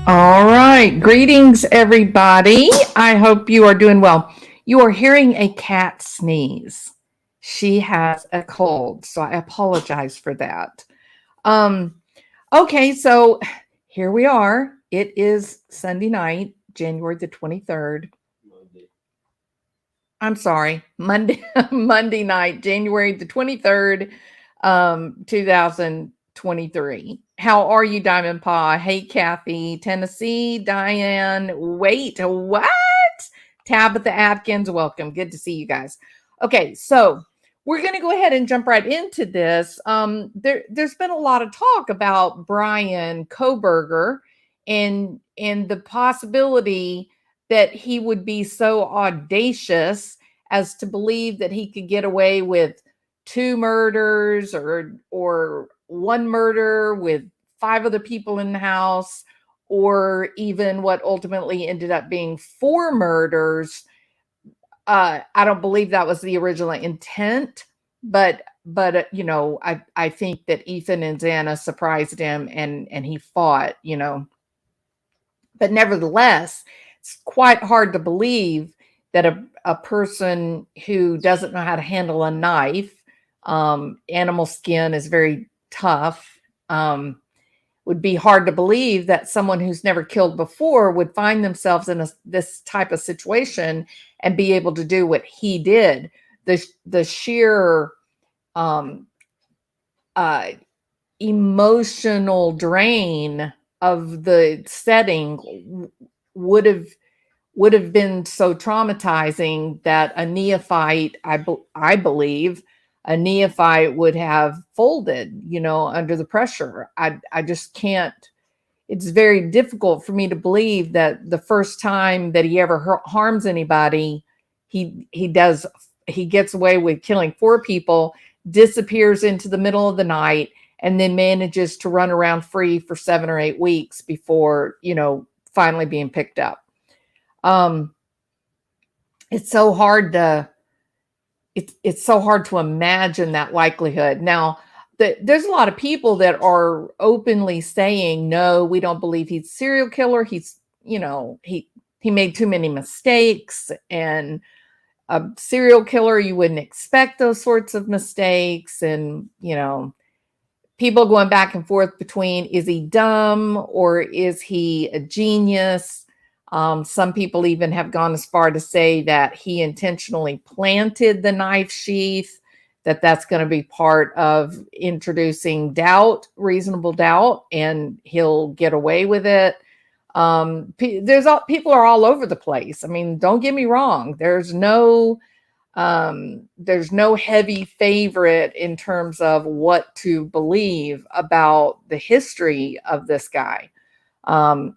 All right. Greetings, everybody. I hope you are doing well. You are hearing a cat sneeze. She has a cold, so I apologize for that. Um, okay, so here we are. It is Sunday night, January the 23rd. I'm sorry, Monday, Monday night, January the 23rd, 2023. How are you, Diamond Paw? Hey, Kathy, Tennessee, Diane. Wait, what? Tabitha Atkins, welcome. Good to see you guys. Okay, so we're going to go ahead and jump right into this. There's been a lot of talk about Brian Kohberger and the possibility that he would be so audacious as to believe that he could get away with two murders or one murder with five other people in the house, or even what ultimately ended up being four murders. I don't believe that was the original intent, but I think that Ethan and Xana surprised him and he fought. But nevertheless, it's quite hard to believe that a person who doesn't know how to handle a knife, animal skin is very tough, would be hard to believe that someone who's never killed before would find themselves in this type of situation and be able to do what he did. The sheer um, uh, emotional drain of the setting would have been so traumatizing that a neophyte, I believe, a neophyte would have folded, under the pressure. I just can't. It's very difficult for me to believe that the first time that he ever harms anybody, he gets away with killing four people, disappears into the middle of the night, and then manages to run around free for 7 or 8 weeks before, finally being picked up. Um, it's so hard to it's so hard to imagine that likelihood. Now, there's a lot of people that are openly saying, no, we don't believe he's a serial killer. He's, he made too many mistakes, and a serial killer, you wouldn't expect those sorts of mistakes. And, people going back and forth between, is he dumb or is he a genius? Some people even have gone as far to say that he intentionally planted the knife sheath, that's going to be part of introducing doubt, reasonable doubt, and he'll get away with it. People are all over the place. I mean, don't get me wrong. There's no heavy favorite in terms of what to believe about the history of this guy.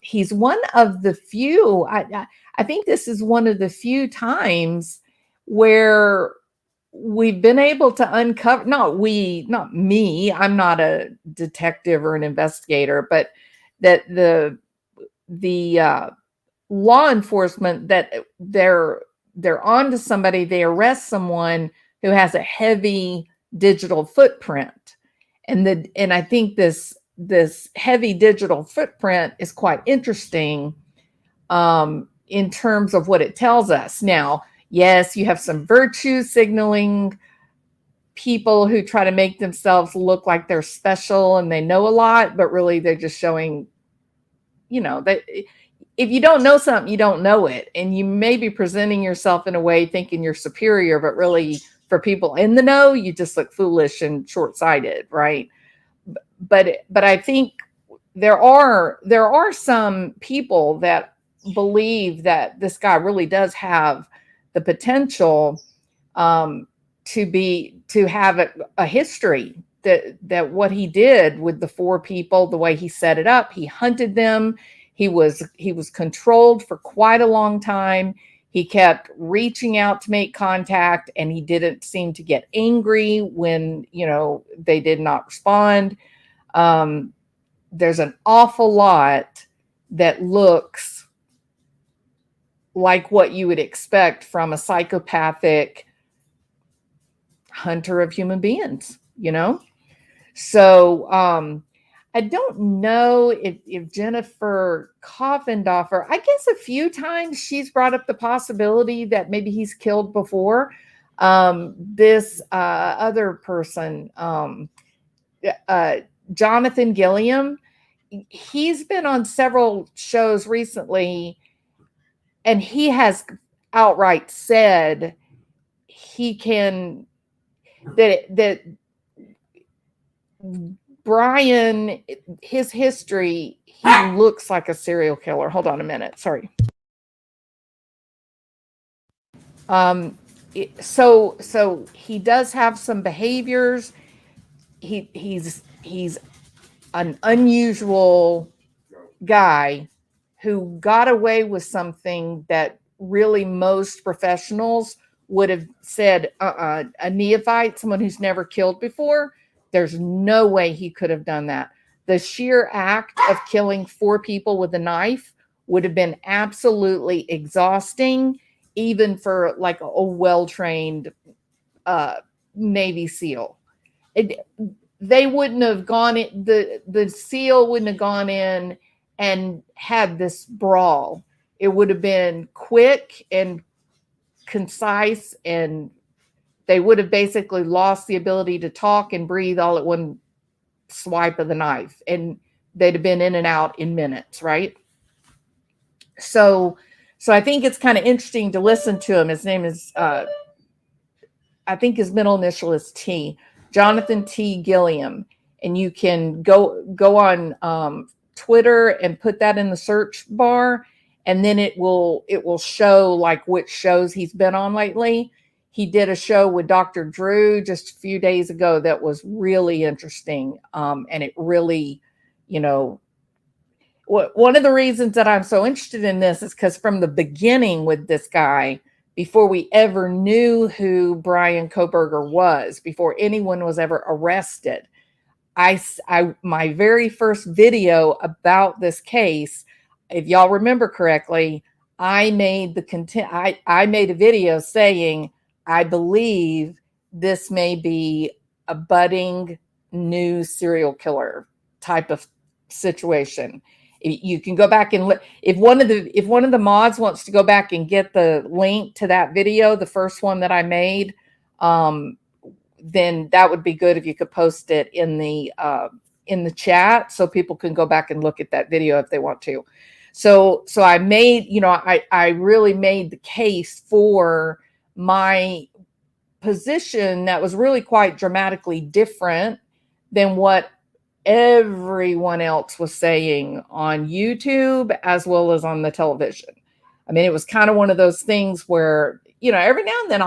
He's one of the few. I think this is one of the few times where we've been able to uncover. Not me. I'm not a detective or an investigator, but that the law enforcement, that they're onto somebody, they arrest someone who has a heavy digital footprint. And I think this heavy digital footprint is quite interesting, in terms of what it tells us. Now, yes, you have some virtue signaling people who try to make themselves look like they're special and they know a lot, but really they're just showing, that if you don't know something, you don't know it. And you may be presenting yourself in a way thinking you're superior, but really for people in the know, you just look foolish and short-sighted, right? But I think there are some people that believe that this guy really does have the potential, to have a history, that what he did with the four people, the way he set it up, he hunted them. He was controlled for quite a long time. He kept reaching out to make contact, and he didn't seem to get angry when, they did not respond. There's an awful lot that looks like what you would expect from a psychopathic hunter of human beings, So I don't know if Jennifer Coffendoffer, I guess a few times she's brought up the possibility that maybe he's killed before. This other person, uh, Jonathan Gilliam, he's been on several shows recently, and he has outright said he can that Bryan, his history, he looks like a serial killer. Hold on a minute. Sorry. So he does have some behaviors. He's an unusual guy who got away with something that really most professionals would have said, a neophyte, someone who's never killed before, there's no way he could have done that. The sheer act of killing 4 people with a knife would have been absolutely exhausting, even for like a well-trained Navy SEAL. They wouldn't have gone in, the SEAL wouldn't have gone in and had this brawl. It would have been quick and concise, and they would have basically lost the ability to talk and breathe all at one swipe of the knife, and they'd have been in and out in minutes, right? So I think it's kind of interesting to listen to him. His name is I think his middle initial is T, Jonathan T. Gilliam, and you can go on Twitter and put that in the search bar, and then it will show like which shows he's been on lately. He did a show with Dr. Drew just a few days ago that was really interesting, and it really, one of the reasons that I'm so interested in this is because from the beginning with this guy, before we ever knew who Brian Kohberger was, before anyone was ever arrested, my very first video about this case, if y'all remember correctly, I made the content. I made a video saying I believe this may be a budding new serial killer type of situation. You can go back and look. If one of the mods wants to go back and get the link to that video, the first one that I made, then that would be good if you could post it in the chat so people can go back and look at that video if they want to. So I made, I really made the case for my position that was really quite dramatically different than what everyone else was saying on YouTube as well as on the television. I mean, it was kind of one of those things where, every now and then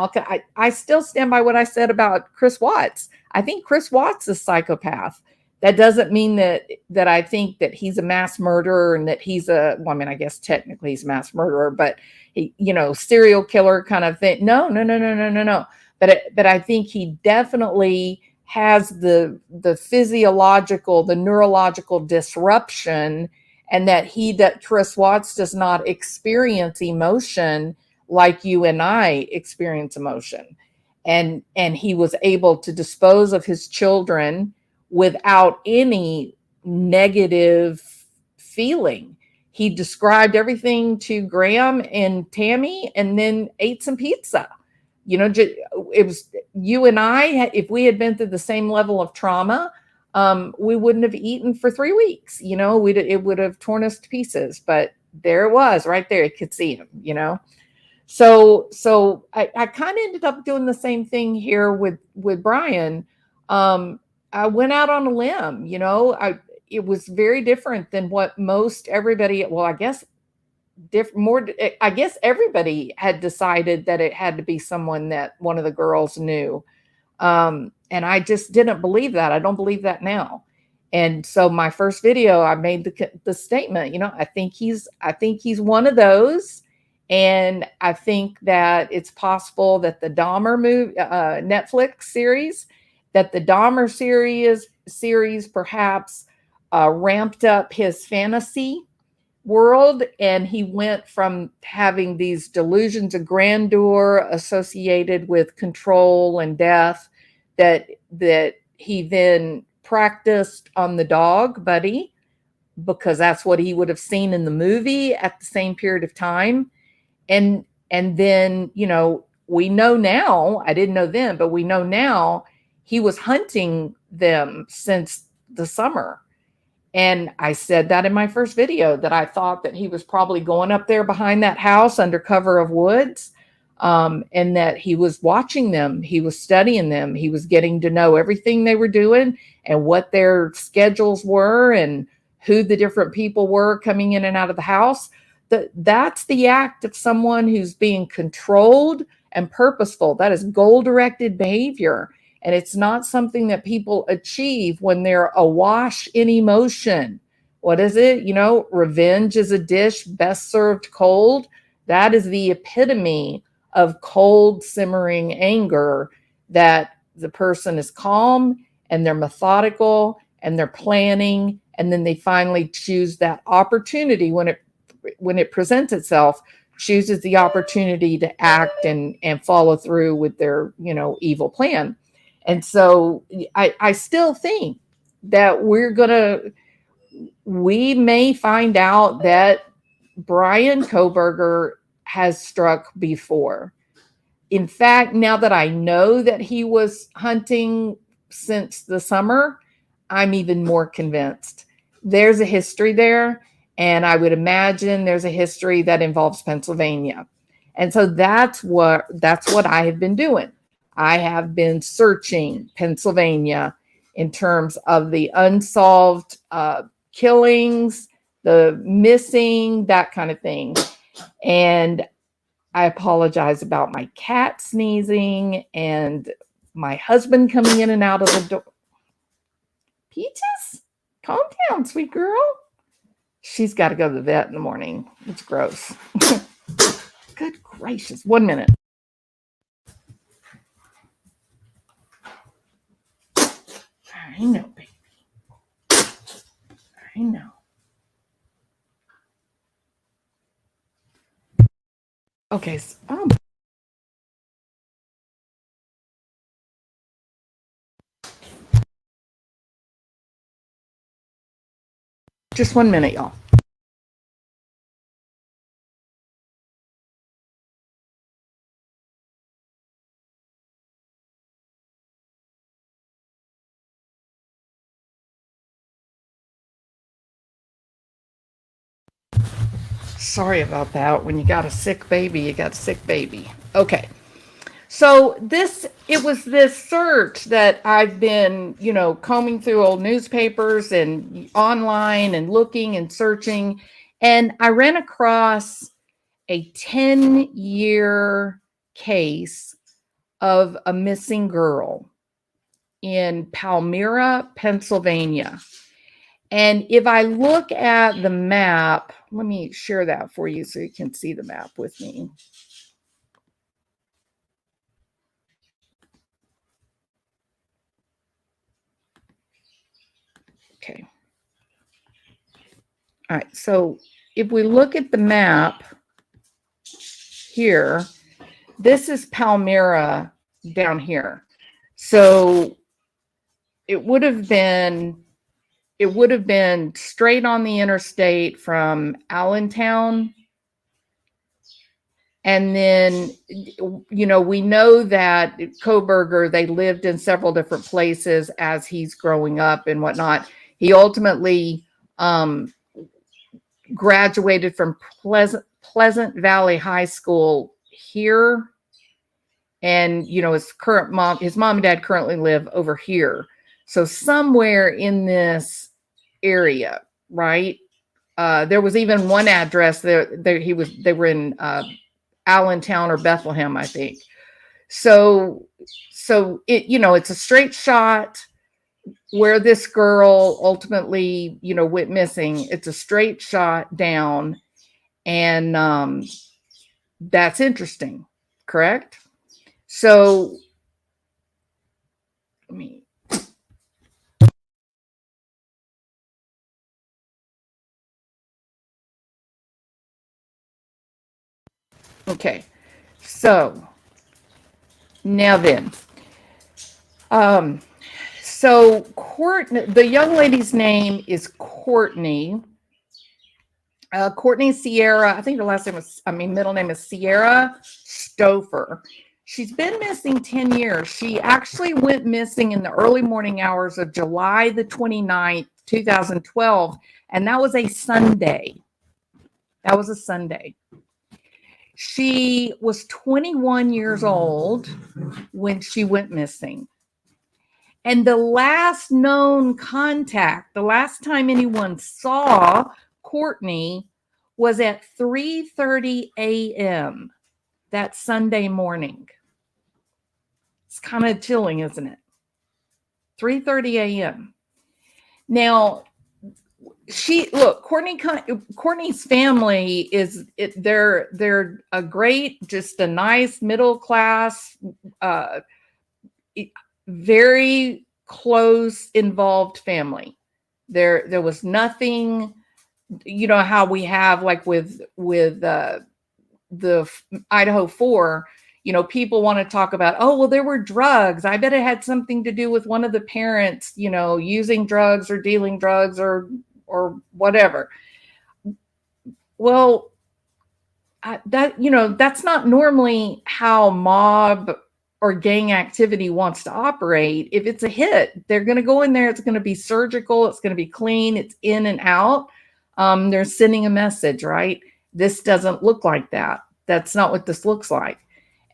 I still stand by what I said about Chris Watts. I think Chris Watts is a psychopath. That doesn't mean that I think that he's a mass murderer and that he's I guess technically he's a mass murderer, but he, serial killer kind of thing. No. But I think he definitely has the physiological, the neurological disruption, and that Chris Watts does not experience emotion like you and I experience emotion. And he was able to dispose of his children without any negative feeling. He described everything to Graham and Tammy and then ate some pizza. It was you and I, if we had been through the same level of trauma, we wouldn't have eaten for 3 weeks. It would have torn us to pieces, but there it was right there. You could see him, So I kind of ended up doing the same thing here with Brian. I went out on a limb, it was very different than what most everybody, well, I guess everybody had decided that it had to be someone that one of the girls knew. And I just didn't believe that. I don't believe that now. And so my first video, I made the statement, I think he's one of those. And I think that it's possible that the Dahmer Netflix series, that the Dahmer series perhaps ramped up his fantasy world, and he went from having these delusions of grandeur associated with control and death that he then practiced on the dog, Buddy, because that's what he would have seen in the movie at the same period of time. And then, we know now, I didn't know then, but we know now he was hunting them since the summer. And I said that in my first video, that I thought that he was probably going up there behind that house under cover of woods, and that he was watching them. He was studying them. He was getting to know everything they were doing and what their schedules were and who the different people were coming in and out of the house. That's the act of someone who's being controlled and purposeful. That is goal-directed behavior. And it's not something that people achieve when they're awash in emotion. What is it? Revenge is a dish best served cold. That is the epitome of cold, simmering anger, that the person is calm and they're methodical and they're planning. And then they finally choose that opportunity when it presents itself, chooses the opportunity to act and follow through with their, evil plan. And so I still think that we may find out that Brian Kohberger has struck before. In fact, now that I know that he was hunting since the summer, I'm even more convinced. There's a history there, and I would imagine there's a history that involves Pennsylvania. And so that's what I have been doing. I have been searching Pennsylvania in terms of the unsolved killings, the missing, that kind of thing. And I apologize about my cat sneezing and my husband coming in and out of the door. Peaches, calm down, sweet girl. She's got to go to the vet in the morning. It's gross. Good gracious. 1 minute. I know, baby. I know. Okay. Just 1 minute, y'all. Sorry about that. When you got a sick baby, you got a sick baby. Okay. So it was this search that I've been, combing through old newspapers and online and looking and searching. And I ran across a 10-year case of a missing girl in Palmyra, Pennsylvania. And if I look at the map, let me share that for you so you can see the map with me. Okay. All right. So if we look at the map here, this is Palmyra down here. So it would have been straight on the interstate from Allentown. And then, we know that Kohberger, they lived in several different places as he's growing up and whatnot. He ultimately graduated from Pleasant Valley High School here. And, his mom and dad currently live over here. So somewhere in this area, right? There was even one address they were in Allentown or Bethlehem, I think. So it's a straight shot where this girl ultimately, went missing. It's a straight shot down, and that's interesting, correct? So let me. Okay, so now then, So Courtney, the young lady's name is Courtney. Kortne Ciera, I think her last name was, middle name is Ciera Stouffer. She's been missing 10 years. She actually went missing in the early morning hours of July the 29th, 2012, and that was a Sunday. That was a Sunday. She was 21 years old when she went missing. And the last known contact, the last time anyone saw Courtney was at 3:30 a.m. that Sunday morning. It's kind of chilling, isn't it? 3:30 a.m. Now, Courtney's family they're a great, just a nice middle class, very close, involved family. There was nothing, you know how we have like with the Idaho 4, people want to talk about, oh, well, there were drugs. I bet it had something to do with one of the parents, using drugs or dealing drugs or whatever. Well, that's not normally how mob or gang activity wants to operate. If it's a hit, they're going to go in there. It's going to be surgical. It's going to be clean. It's in and out. They're sending a message, right? This doesn't look like that. That's not what this looks like.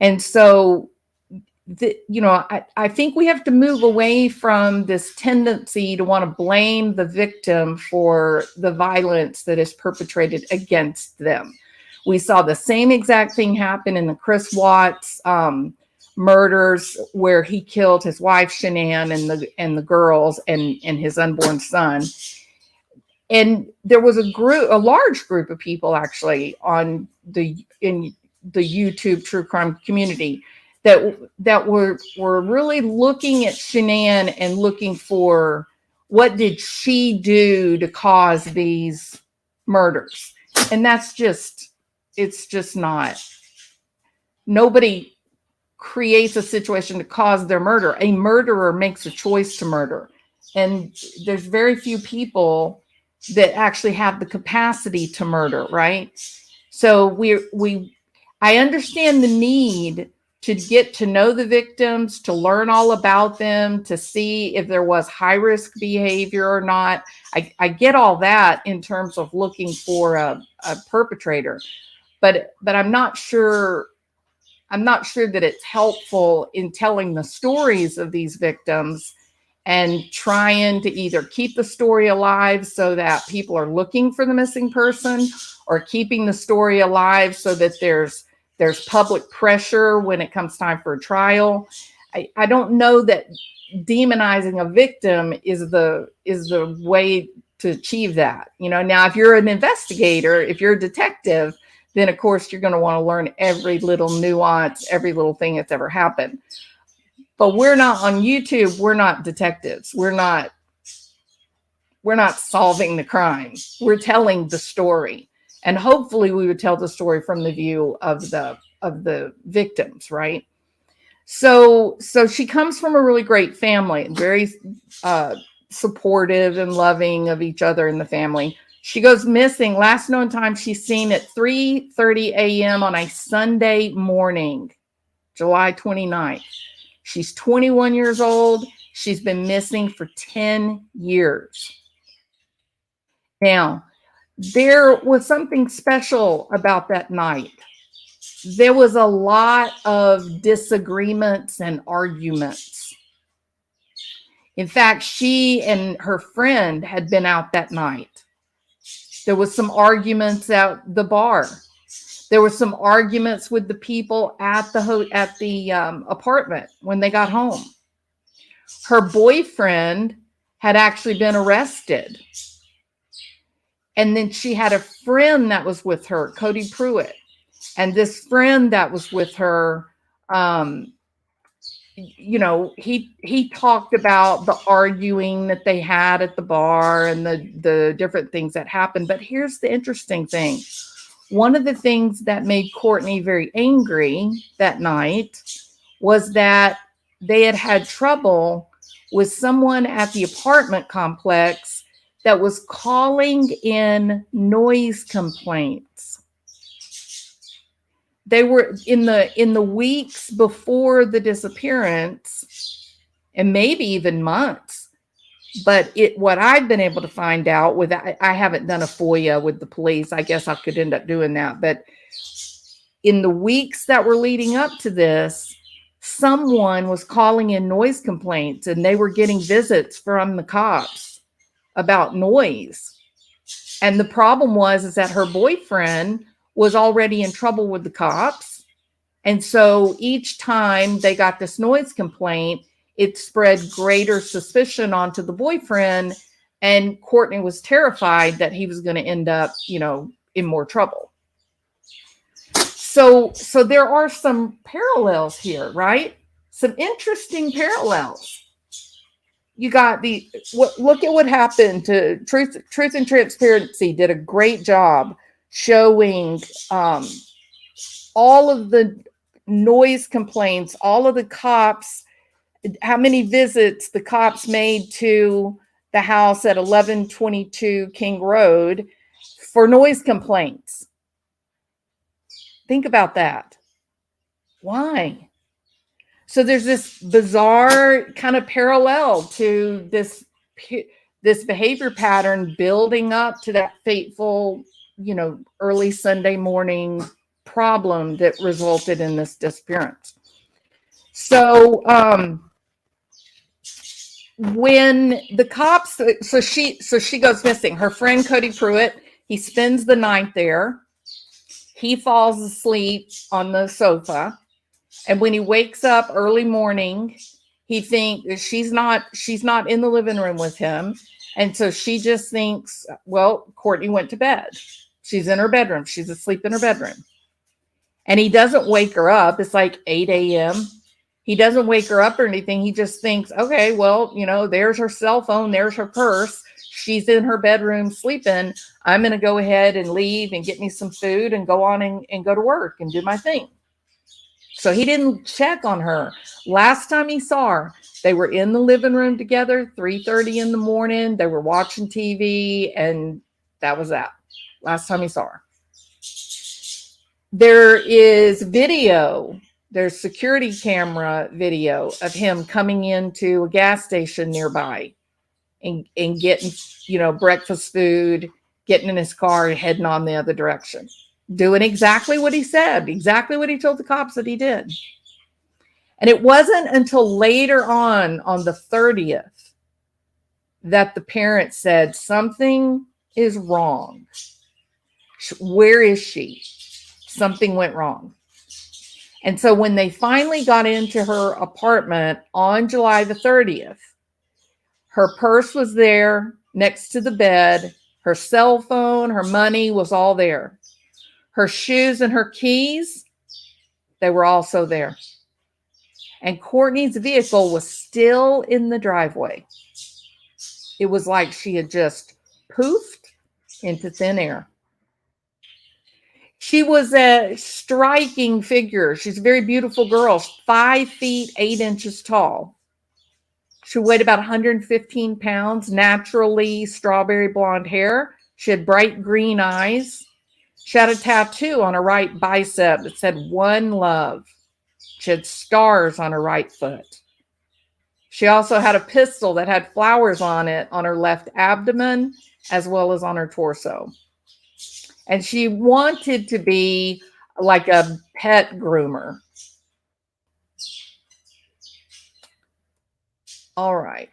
And so, I think we have to move away from this tendency to want to blame the victim for the violence that is perpetrated against them. We saw the same exact thing happen in the Chris Watts murders, where he killed his wife Shanann and the girls and his unborn son. And there was a large group of people actually in the YouTube true crime community that were really looking at Shanann and looking for, what did she do to cause these murders? And it's just not. Nobody creates a situation to cause their murder. A murderer makes a choice to murder. And there's very few people that actually have the capacity to murder, right? So I understand the need to get to know the victims, to learn all about them, to see if there was high risk behavior or not. I get all that in terms of looking for a perpetrator, but I'm not sure that it's helpful in telling the stories of these victims and trying to either keep the story alive so that people are looking for the missing person, or keeping the story alive so that there's public pressure when it comes time for a trial. I don't know that demonizing a victim is the way to achieve that. Now, if you're an investigator, if you're a detective, then of course you're going to want to learn every little nuance, every little thing that's ever happened. But we're not on YouTube. We're not detectives. We're not solving the crime. We're telling the story. And hopefully we would tell the story from the view of the victims, right? So she comes from a really great family, very supportive and loving of each other in the family. She goes missing. Last known time she's seen at 3:30 a.m. on a Sunday morning, July 29th. She's 21 years old. She's been missing for 10 years. Now, there was something special about that night. There was a lot of disagreements and arguments. In fact, she and her friend had been out that night. There was some arguments at the bar. There were some arguments with the people at the apartment when they got home. Her boyfriend had actually been arrested. And then she had a friend that was with her, Cody Pruitt. And this friend that was with her, he talked about the arguing that they had at the bar and the different things that happened. But here's the interesting thing. One of the things that made Courtney very angry that night was that they had trouble was someone at the apartment complex that was calling in noise complaints. They were in the weeks before the disappearance, and maybe even months. But what I've been able to find out with, I haven't done a FOIA with the police. I guess I could end up doing that. But in the weeks that were leading up to this, someone was calling in noise complaints, and they were getting visits from the cops about noise. And the problem is that her boyfriend was already in trouble with the cops. And so each time they got this noise complaint, it spread greater suspicion onto the boyfriend. And Courtney was terrified that he was going to end up, in more trouble. So there are some parallels here, right? Some interesting parallels. You got look at what happened to Truth and Transparency did a great job showing all of the noise complaints, all of the cops, how many visits the cops made to the house at 1122 King Road for noise complaints. Think about that. Why? So there's this bizarre kind of parallel to this behavior pattern building up to that fateful, early Sunday morning problem that resulted in this disappearance. So when the cops, so she goes missing. Her friend Cody Pruitt, he spends the night there. He falls asleep on the sofa. And when he wakes up early morning, he thinks she's not in the living room with him. And so she just thinks, well, Courtney went to bed. She's in her bedroom. She's asleep in her bedroom. And he doesn't wake her up. It's like 8 a.m. He doesn't wake her up or anything. He just thinks, okay, well, there's her cell phone. There's her purse. She's in her bedroom sleeping. I'm going to go ahead and leave and get me some food and go on and go to work and do my thing. So he didn't check on her. Last time he saw her, they were in the living room together, 3:30 in the morning. They were watching TV, and that was that. Last time he saw her. There is video. There's security camera video of him coming into a gas station nearby and getting, breakfast food, getting in his car, heading on the other direction. Doing exactly what he said, exactly what he told the cops that he did. And it wasn't until later on the 30th, that the parents said, something is wrong. Where is she? Something went wrong. And so when they finally got into her apartment on July the 30th, her purse was there next to the bed. Her cell phone, her money was all there. Her shoes and her keys, they were also there. And Courtney's vehicle was still in the driveway. It was like she had just poofed into thin air. She was a striking figure. She's a very beautiful girl, 5 feet 8 inches tall. She weighed about 115 pounds, naturally strawberry blonde hair. She had bright green eyes. She had a tattoo on her right bicep that said "One Love." She had stars on her right foot. She also had a pistol that had flowers on it on her left abdomen, as well as on her torso. And she wanted to be like a pet groomer. All right.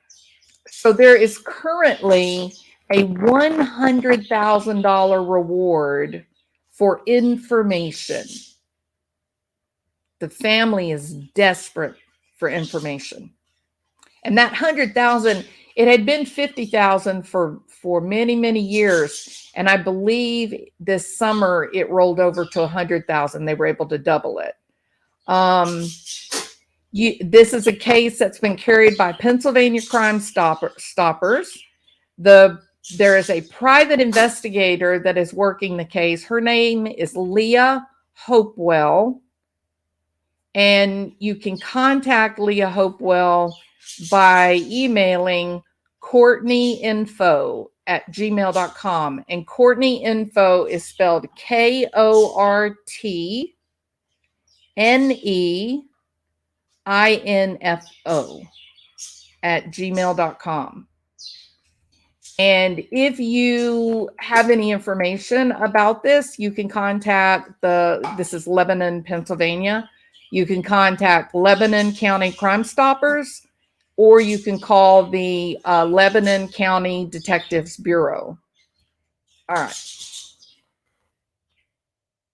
So there is currently a $100,000 reward for information. The family is desperate for information. And that 100,000, it had been 50,000 for many, many years. And I believe this summer it rolled over to 100,000. They were able to double it. This is a case that's been carried by Pennsylvania Crime Stoppers. There is a private investigator that is working the case. Her name is Leah Hopewell. And you can contact Leah Hopewell by emailing courtneyinfo@gmail.com. And Courtney Info is spelled KORTNEINFO @gmail.com. And if you have any information about this, you can contact this is Lebanon, Pennsylvania. You can contact Lebanon County Crime Stoppers, or you can call the Lebanon County Detectives Bureau. All right.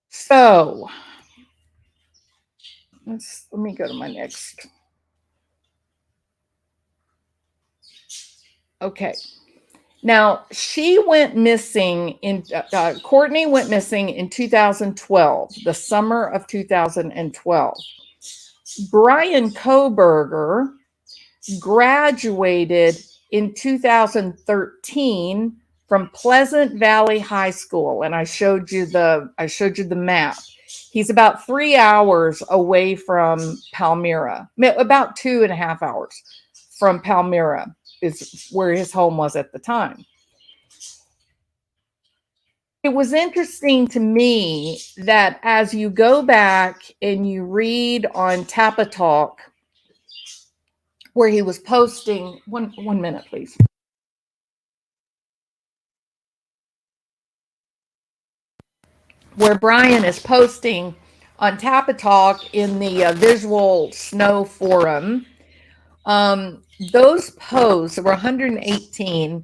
So let me go to my next. Okay. Now, she went missing Courtney went missing in 2012, the summer of 2012. Brian Kohberger graduated in 2013 from Pleasant Valley High School, and I showed you the map. He's about 3 hours away from Palmyra, about 2.5 hours from Palmyra is where his home was at the time. It was interesting to me that as you go back and you read on Tappa Talk, where he was posting, one minute, please. Where Bryan is posting on Tappa Talk in the Visual Snow Forum, those posts, there were 118,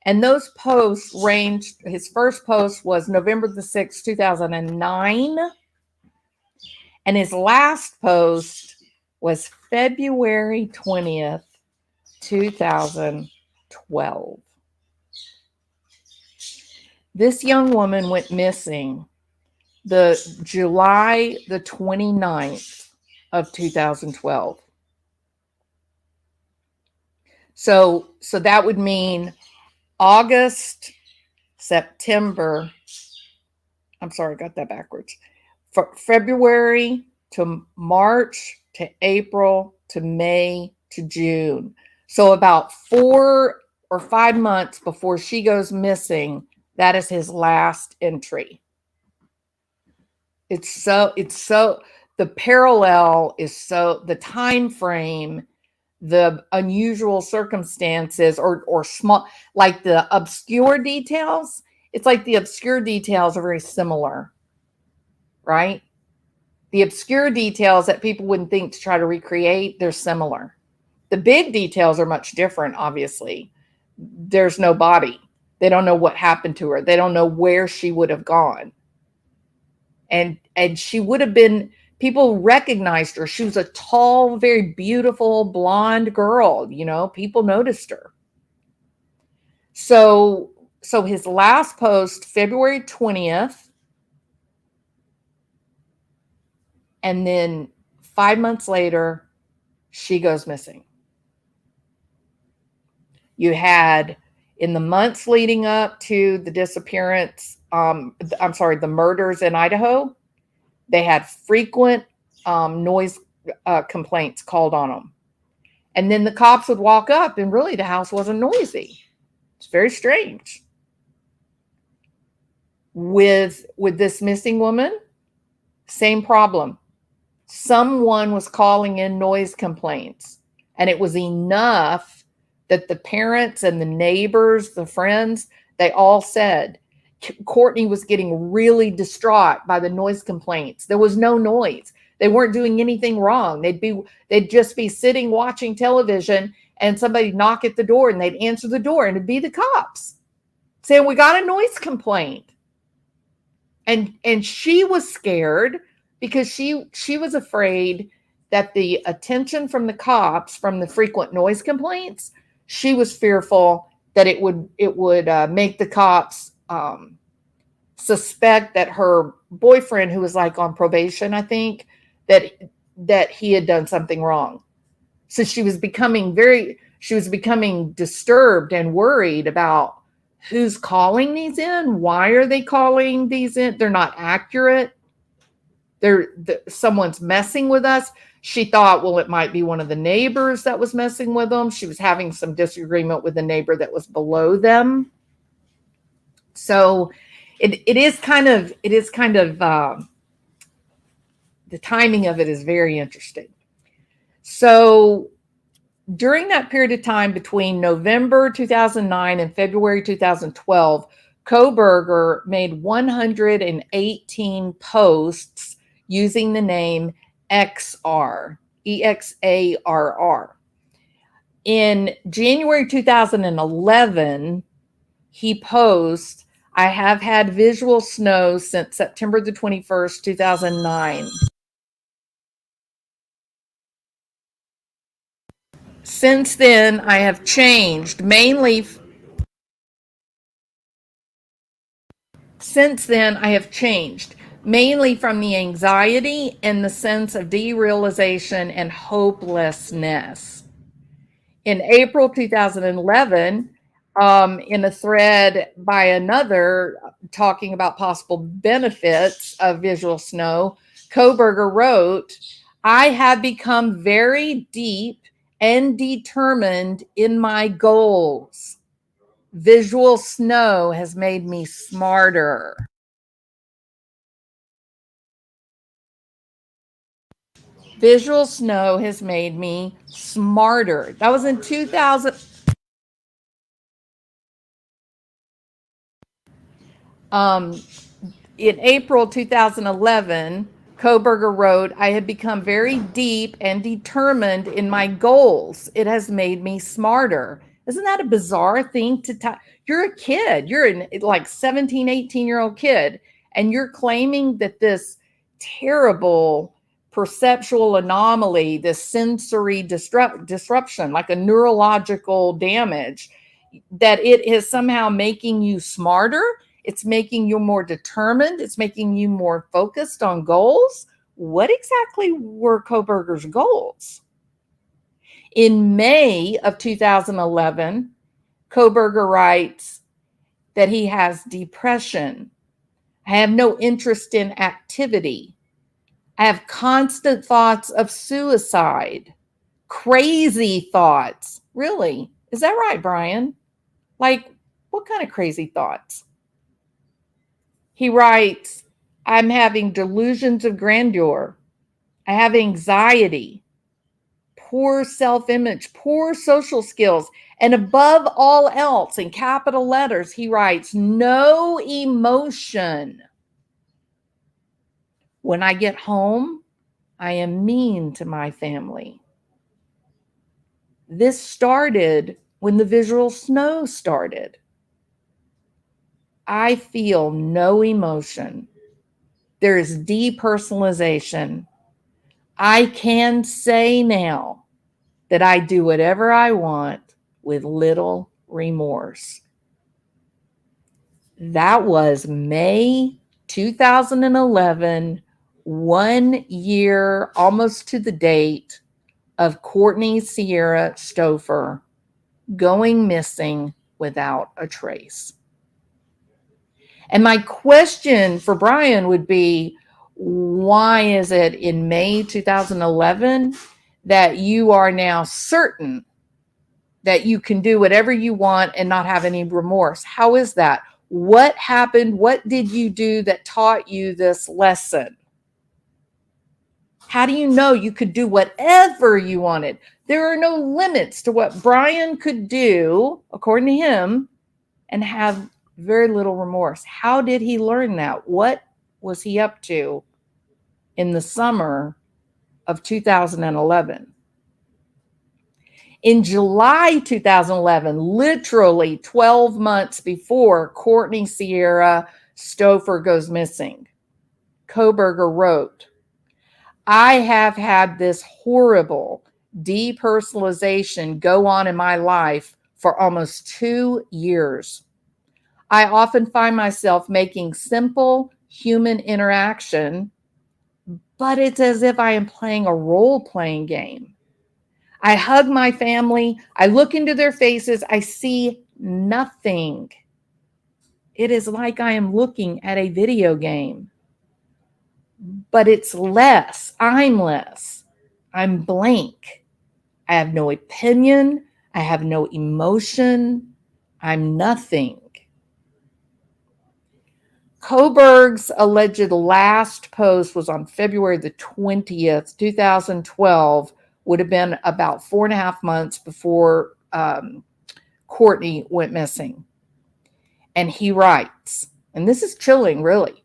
and those posts ranged, his first post was November the 6th, 2009, and his last post was February 20th, 2012. This young woman went missing the July the 29th of 2012. So that would mean August, September. I'm sorry, I got that backwards. February to March to April to May to June. So about 4 or 5 months before she goes missing, that is his last entry. It's so the parallel is so, the time frame, the unusual circumstances or small, like the obscure details. It's like the obscure details are very similar, right? The obscure details that people wouldn't think to try to recreate, they're similar. The big details are much different, obviously. There's no body. They don't know what happened to her. They don't know where she would have gone. And she would have been, people recognized her. She was a tall, very beautiful, blonde girl. You know, people noticed her. So his last post, February 20th, and then 5 months later, she goes missing. You had, in the months leading up to the disappearance, the murders in Idaho, they had frequent noise complaints called on them. And then the cops would walk up and really the house wasn't noisy. It's very strange. With this missing woman, same problem. Someone was calling in noise complaints, and it was enough that the parents and the neighbors, the friends, they all said Courtney was getting really distraught by the noise complaints. There was no noise. They weren't doing anything wrong. They'd just be sitting watching television, and somebody knock at the door, and they'd answer the door, and it'd be the cops saying, "We got a noise complaint." And she was scared because she was afraid that the attention from the cops, from the frequent noise complaints, she was fearful that it would make the cops suspect that her boyfriend, who was like on probation, I think, that he had done something wrong. So she was becoming disturbed and worried about who's calling these in. Why are they calling these in? They're not accurate. Someone's messing with us. She thought, well, it might be one of the neighbors that was messing with them. She was having some disagreement with the neighbor that was below them. So it is kind of the timing of it is very interesting. So during that period of time between November 2009 and February 2012, Kohberger made 118 posts using the name XR, EXARR. In January 2011, he posts, I have had visual snow since September the 21st, 2009. Since then, I have changed mainly. Since then, I have changed mainly from the anxiety and the sense of derealization and hopelessness. In April 2011, in a thread by another talking about possible benefits of visual snow, Kohberger wrote, I have become very deep and determined in my goals. Visual snow has made me smarter. Visual snow has made me smarter. That was in 2000. In April 2011, Kohberger wrote, I have become very deep and determined in my goals. It has made me smarter. Isn't that a bizarre thing to talk? You're a kid. You're an like 17, 18-year-old kid, and you're claiming that this terrible perceptual anomaly, this sensory disruption, like a neurological damage, that it is somehow making you smarter. It's making you more determined. It's making you more focused on goals. What exactly were Kohberger's goals? In May of 2011, Kohberger writes that he has depression. I have no interest in activity. I have constant thoughts of suicide, crazy thoughts. Really? Is that right, Brian? Like, what kind of crazy thoughts? He writes, I'm having delusions of grandeur. I have anxiety, poor self image, poor social skills. And above all else, in capital letters, he writes, no emotion. When I get home, I am mean to my family. This started when the visual snow started. I feel no emotion. There is depersonalization. I can say now that I do whatever I want with little remorse. That was May 2011, 1 year, almost to the date, of Kortne Ciera Stouffer going missing without a trace. And my question for Brian would be, why is it in May 2011 that you are now certain that you can do whatever you want and not have any remorse? How is that? What happened? What did you do that taught you this lesson? How do you know you could do whatever you wanted? There are no limits to what Brian could do, according to him, and have very little remorse. How did he learn that? What was he up to in the summer of 2011? In July 2011, literally 12 months before Kortne Ciera Stouffer goes missing, Kohberger wrote, I have had this horrible depersonalization go on in my life for almost 2 years. I often find myself making simple human interaction, but it's as if I am playing a role-playing game. I hug my family. I look into their faces. I see nothing. It is like I am looking at a video game, but it's less. I'm less. I'm blank. I have no opinion. I have no emotion. I'm nothing. Kohberger's alleged last post was on February the 20th, 2012, would have been about 4.5 months before Courtney went missing. And he writes, and this is chilling, really.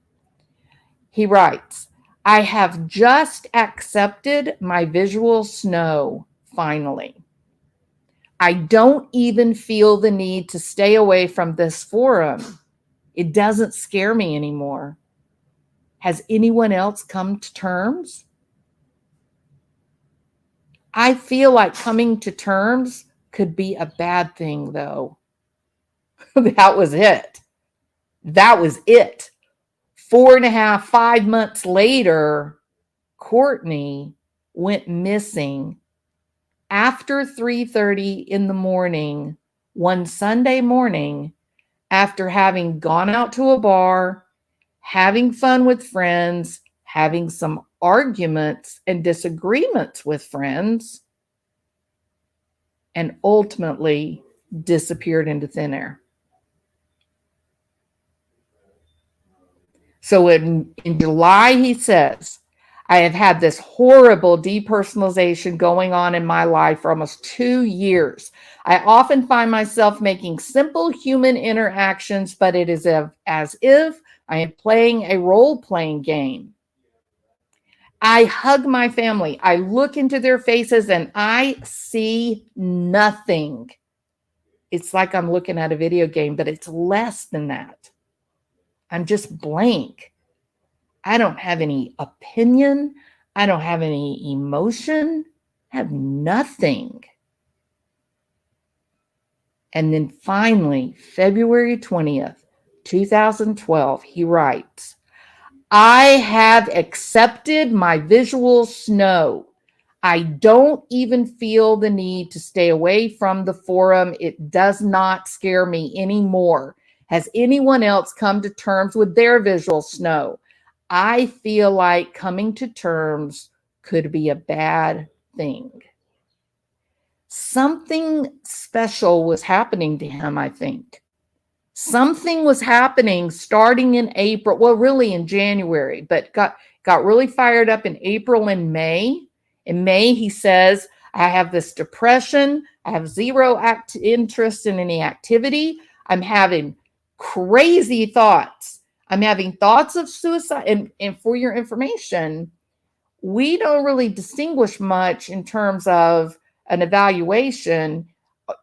He writes, I have just accepted my visual snow, finally. I don't even feel the need to stay away from this forum. It doesn't scare me anymore. Has anyone else come to terms? I feel like coming to terms could be a bad thing, though. That was it. That was it. 4.5, 5 months later, Courtney went missing after 3:30 in the morning, one Sunday morning, after having gone out to a bar, having fun with friends, having some arguments and disagreements with friends, and ultimately disappeared into thin air. So in July, he says, I have had this horrible depersonalization going on in my life for almost 2 years. I often find myself making simple human interactions, but it is as if I am playing a role-playing game. I hug my family. I look into their faces and I see nothing. It's like I'm looking at a video game, but it's less than that. I'm just blank. I don't have any opinion. I don't have any emotion. I have nothing. And then finally, February 20th, 2012, he writes, I have accepted my visual snow. I don't even feel the need to stay away from the forum. It does not scare me anymore. Has anyone else come to terms with their visual snow? I feel like coming to terms could be a bad thing. Something special was happening to him, I think. Something was happening starting in April, well, really in January, but got really fired up in April and May. In May, he says, I have this depression. I have zero interest in any activity. I'm having crazy thoughts. I'm having thoughts of suicide. And for your information, we don't really distinguish much in terms of an evaluation.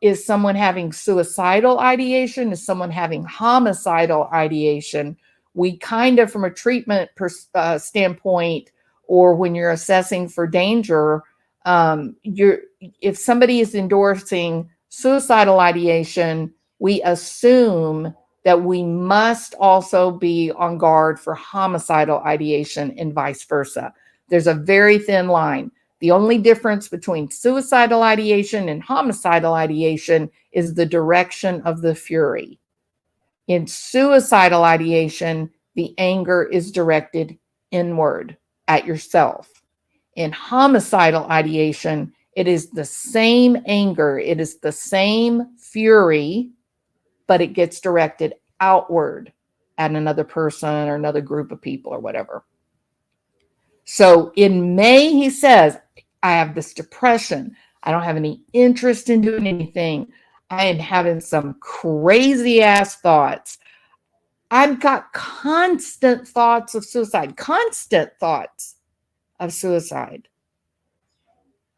Is someone having suicidal ideation? Is someone having homicidal ideation? We kind of, from a treatment standpoint, or when you're assessing for danger, if somebody is endorsing suicidal ideation, we assume that we must also be on guard for homicidal ideation and vice versa. There's a very thin line. The only difference between suicidal ideation and homicidal ideation is the direction of the fury. In suicidal ideation, the anger is directed inward at yourself. In homicidal ideation, it is the same anger, it is the same fury, but it gets directed outward at another person or another group of people or whatever. So in May, he says, I have this depression. I don't have any interest in doing anything. I am having some crazy ass thoughts. I've got constant thoughts of suicide, constant thoughts of suicide.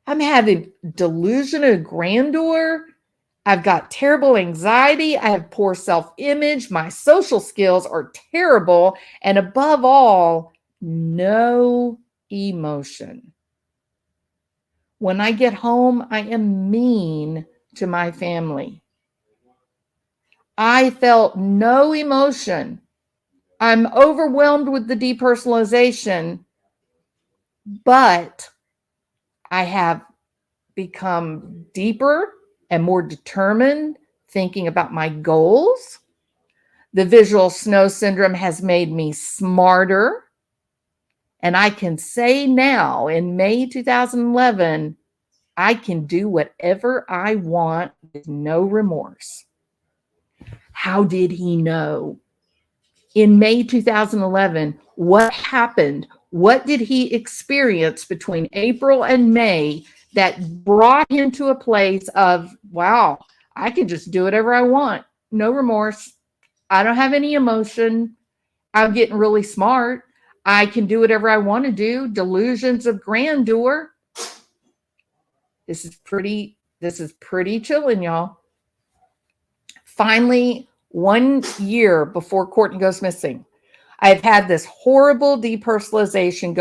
I'm having delusion of grandeur. I've got terrible anxiety. I have poor self-image. My social skills are terrible. And above all, no emotion. When I get home, I am mean to my family. I felt no emotion. I'm overwhelmed with the depersonalization, but I have become deeper and more determined thinking about my goals. The visual snow syndrome has made me smarter And I can say now in May 2011, I can do whatever I want with no remorse. How did he know? In May 2011, what happened? What did he experience between April and May that brought him to a place of, wow, I can just do whatever I want. No remorse. I don't have any emotion. I'm getting really smart. I can do whatever I want to do. Delusions of grandeur. This is pretty chilling, y'all. Finally, 1 year before Courtney goes missing, I've had this horrible depersonalization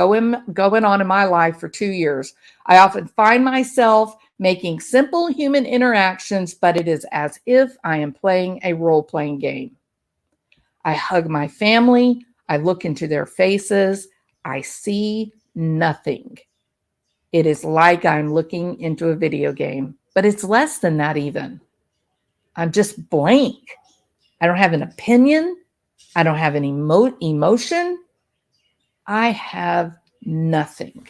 going on in my life for 2 years. I often find myself making simple human interactions, but it is as if I am playing a role-playing game. I hug my family. I look into their faces. I see nothing. It is like I'm looking into a video game, but it's less than that even. I'm just blank. I don't have an opinion. I don't have any emotion. I have nothing.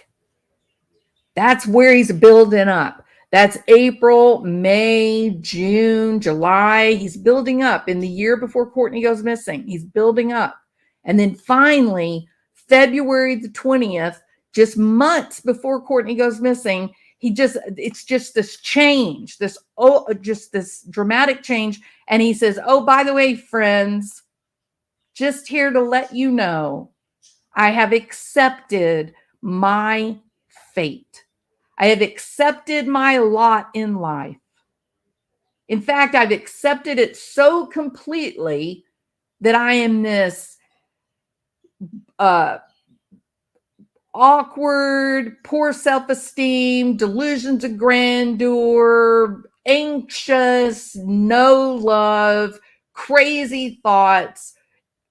That's where he's building up. That's April, May, June, July. He's building up in the year before Courtney goes missing. He's building up. And then finally, February the 20th, just months before Courtney goes missing, it's just this change, just this dramatic change. And he says, oh, by the way, friends, just here to let you know, I have accepted my fate. I have accepted my lot in life. In fact, I've accepted it so completely that I am this awkward, poor self-esteem, delusions of grandeur, anxious, no love, crazy thoughts,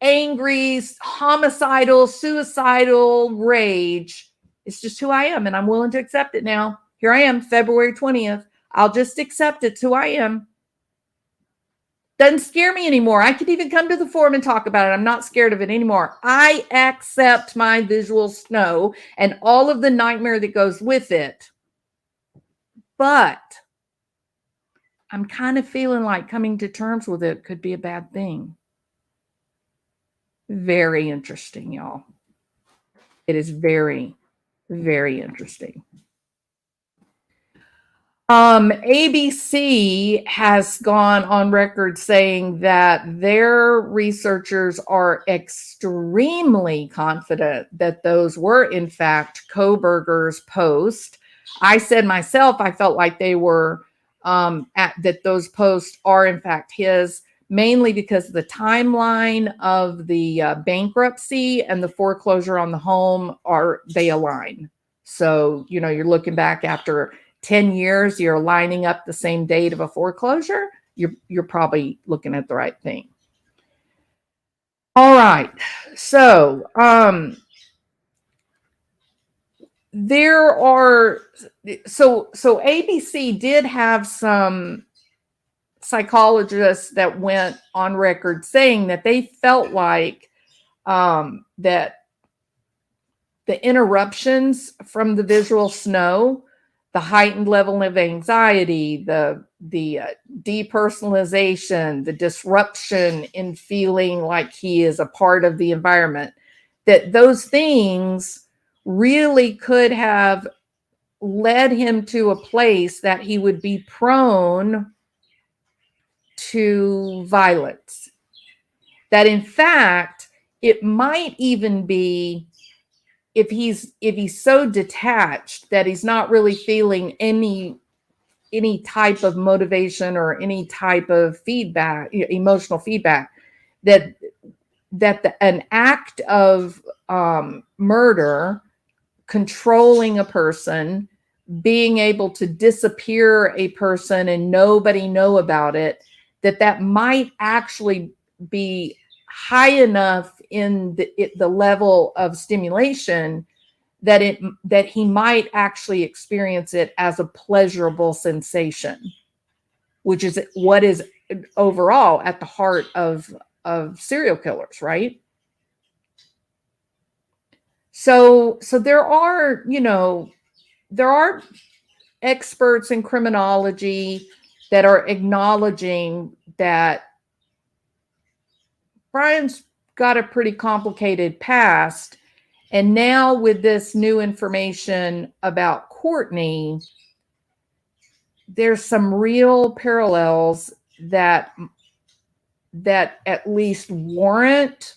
angry, homicidal, suicidal rage. It's just who I am, and I'm willing to accept it now. Here I am, February 20th. I'll just accept it's who I am. Doesn't scare me anymore. I could even come to the forum and talk about it. I'm not scared of it anymore. I accept my visual snow and all of the nightmare that goes with it. But I'm kind of feeling like coming to terms with it could be a bad thing. Very interesting, y'all. It is very, very interesting. ABC has gone on record saying that their researchers are extremely confident that those were, in fact, Kohberger's posts. I said myself, I felt like they were, that those posts are, in fact, his, mainly because the timeline of the bankruptcy and the foreclosure on the home they align. So, you're looking back after 10 years, you're lining up the same date of a foreclosure, you're probably looking at the right thing. All right. So, ABC did have some psychologists that went on record saying that they felt like that the interruptions from the visual snow, the heightened level of anxiety, the depersonalization, the disruption in feeling like he is a part of the environment, that those things really could have led him to a place that he would be prone to violence. That in fact, it might even be if he's so detached that he's not really feeling any type of motivation or any type of feedback, emotional feedback, that an act of murder, controlling a person, being able to disappear a person and nobody know about it, that might actually be high enough in the level of stimulation that he might actually experience it as a pleasurable sensation, which is what is overall at the heart of serial killers, right? So there are, there are experts in criminology that are acknowledging that Brian's got a pretty complicated past. And now with this new information about Courtney, there's some real parallels that at least warrant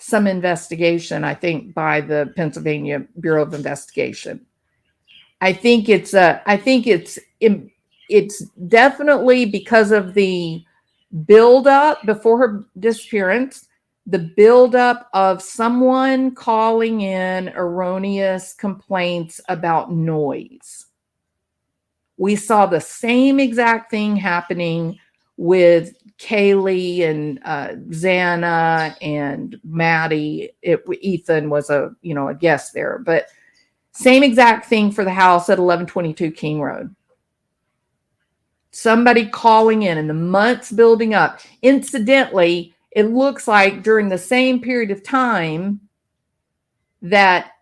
some investigation, I think, by the Pennsylvania Bureau of Investigation. I think it's definitely because of the buildup before her disappearance, the buildup of someone calling in erroneous complaints about noise. We saw the same exact thing happening with Kaylee and Xana and Maddie. Ethan was a guest there, but same exact thing for the house at 1122 King Road. Somebody calling in and the months building up. Incidentally, it looks like during the same period of time that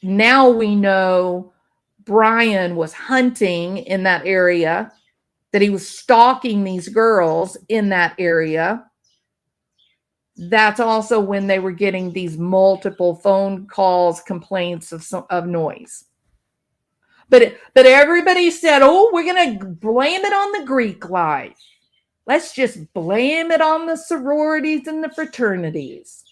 now we know Brian was hunting in that area, that he was stalking these girls in that area. That's also when they were getting these multiple phone calls, complaints of noise. But everybody said, oh, we're going to blame it on the Greek life. Let's just blame it on the sororities and the fraternities.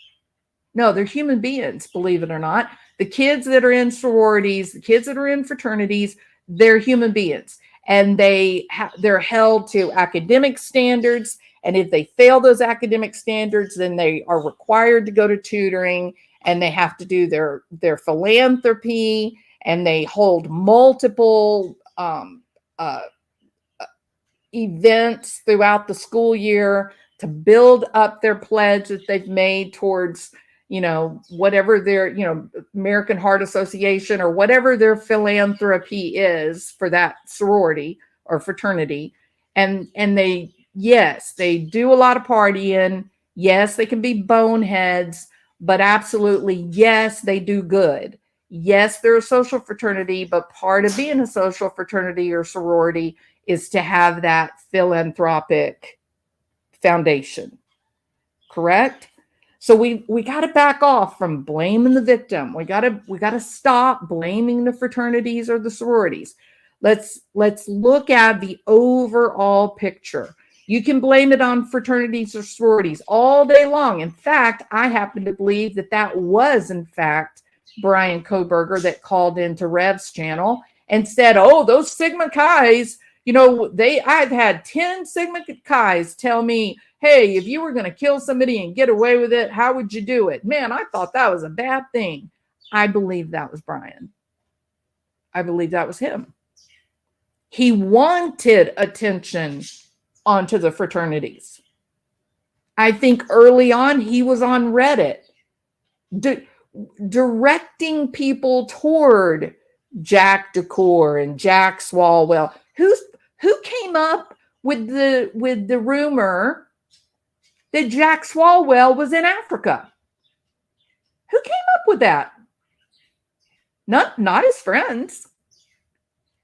No, they're human beings, believe it or not. The kids that are in sororities, the kids that are in fraternities, they're human beings. And they're held to academic standards. And if they fail those academic standards, then they are required to go to tutoring, and they have to do their philanthropy, and they hold multiple events throughout the school year to build up their pledge that they've made towards, whatever their, American Heart Association or whatever their philanthropy is for that sorority or fraternity. And they do a lot of partying. Yes, they can be boneheads, but absolutely, yes, they do good. Yes, they're a social fraternity, but part of being a social fraternity or sorority is to have that philanthropic foundation. Correct? So we got to back off from blaming the victim. We got to stop blaming the fraternities or the sororities. Let's look at the overall picture. You can blame it on fraternities or sororities all day long. In fact, I happen to believe that was, in fact, Brian Kohberger that called into Rev's channel and said, oh, those Sigma Chi's, I've had 10 Sigma Chi's tell me, hey, if you were going to kill somebody and get away with it, how would you do it? Man, I thought that was a bad thing. I believe that was Brian. I believe that was him. He wanted attention onto the fraternities. I think early on he was on Reddit directing people toward Jack Decor and Jack Swalwell. Who came up with the rumor that Jack Swalwell was in Africa? Who came up with that? Not his friends.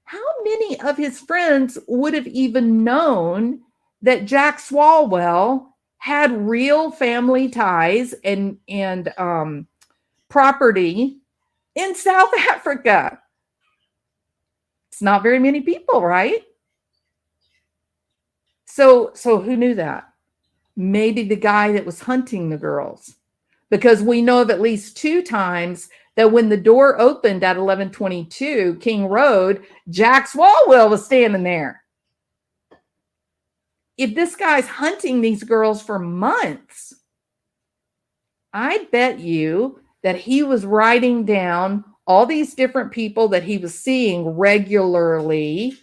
How many of his friends would have even known that Jack Swalwell had real family ties and property in South Africa? It's not very many people, right? So who knew that? Maybe the guy that was hunting the girls, because we know of at least 2 times that when the door opened at 1122 King Road, Jack Swalwell was standing there. If this guy's hunting these girls for months, I bet you that he was writing down all these different people that he was seeing regularly,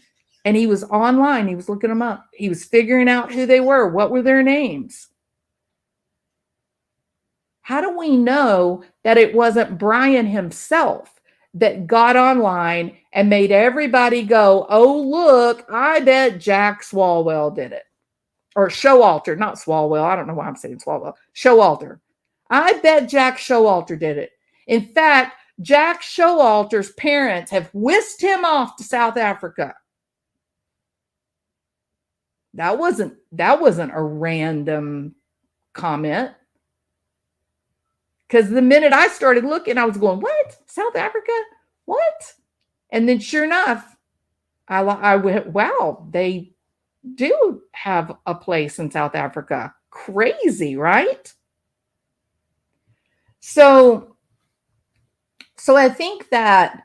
and he was online. He was looking them up. He was figuring out who they were. What were their names? How do we know that it wasn't Brian himself that got online and made everybody go, oh, look, I bet Jack Swalwell did it? Or Showalter, not Swalwell. I don't know why I'm saying Swalwell. Showalter. I bet Jack Showalter did it. In fact, Jack Showalter's parents have whisked him off to South Africa. That wasn't a random comment. Because the minute I started looking, I was going, what? South Africa? What? And then sure enough, I went, wow, they do have a place in South Africa. Crazy, right? So I think that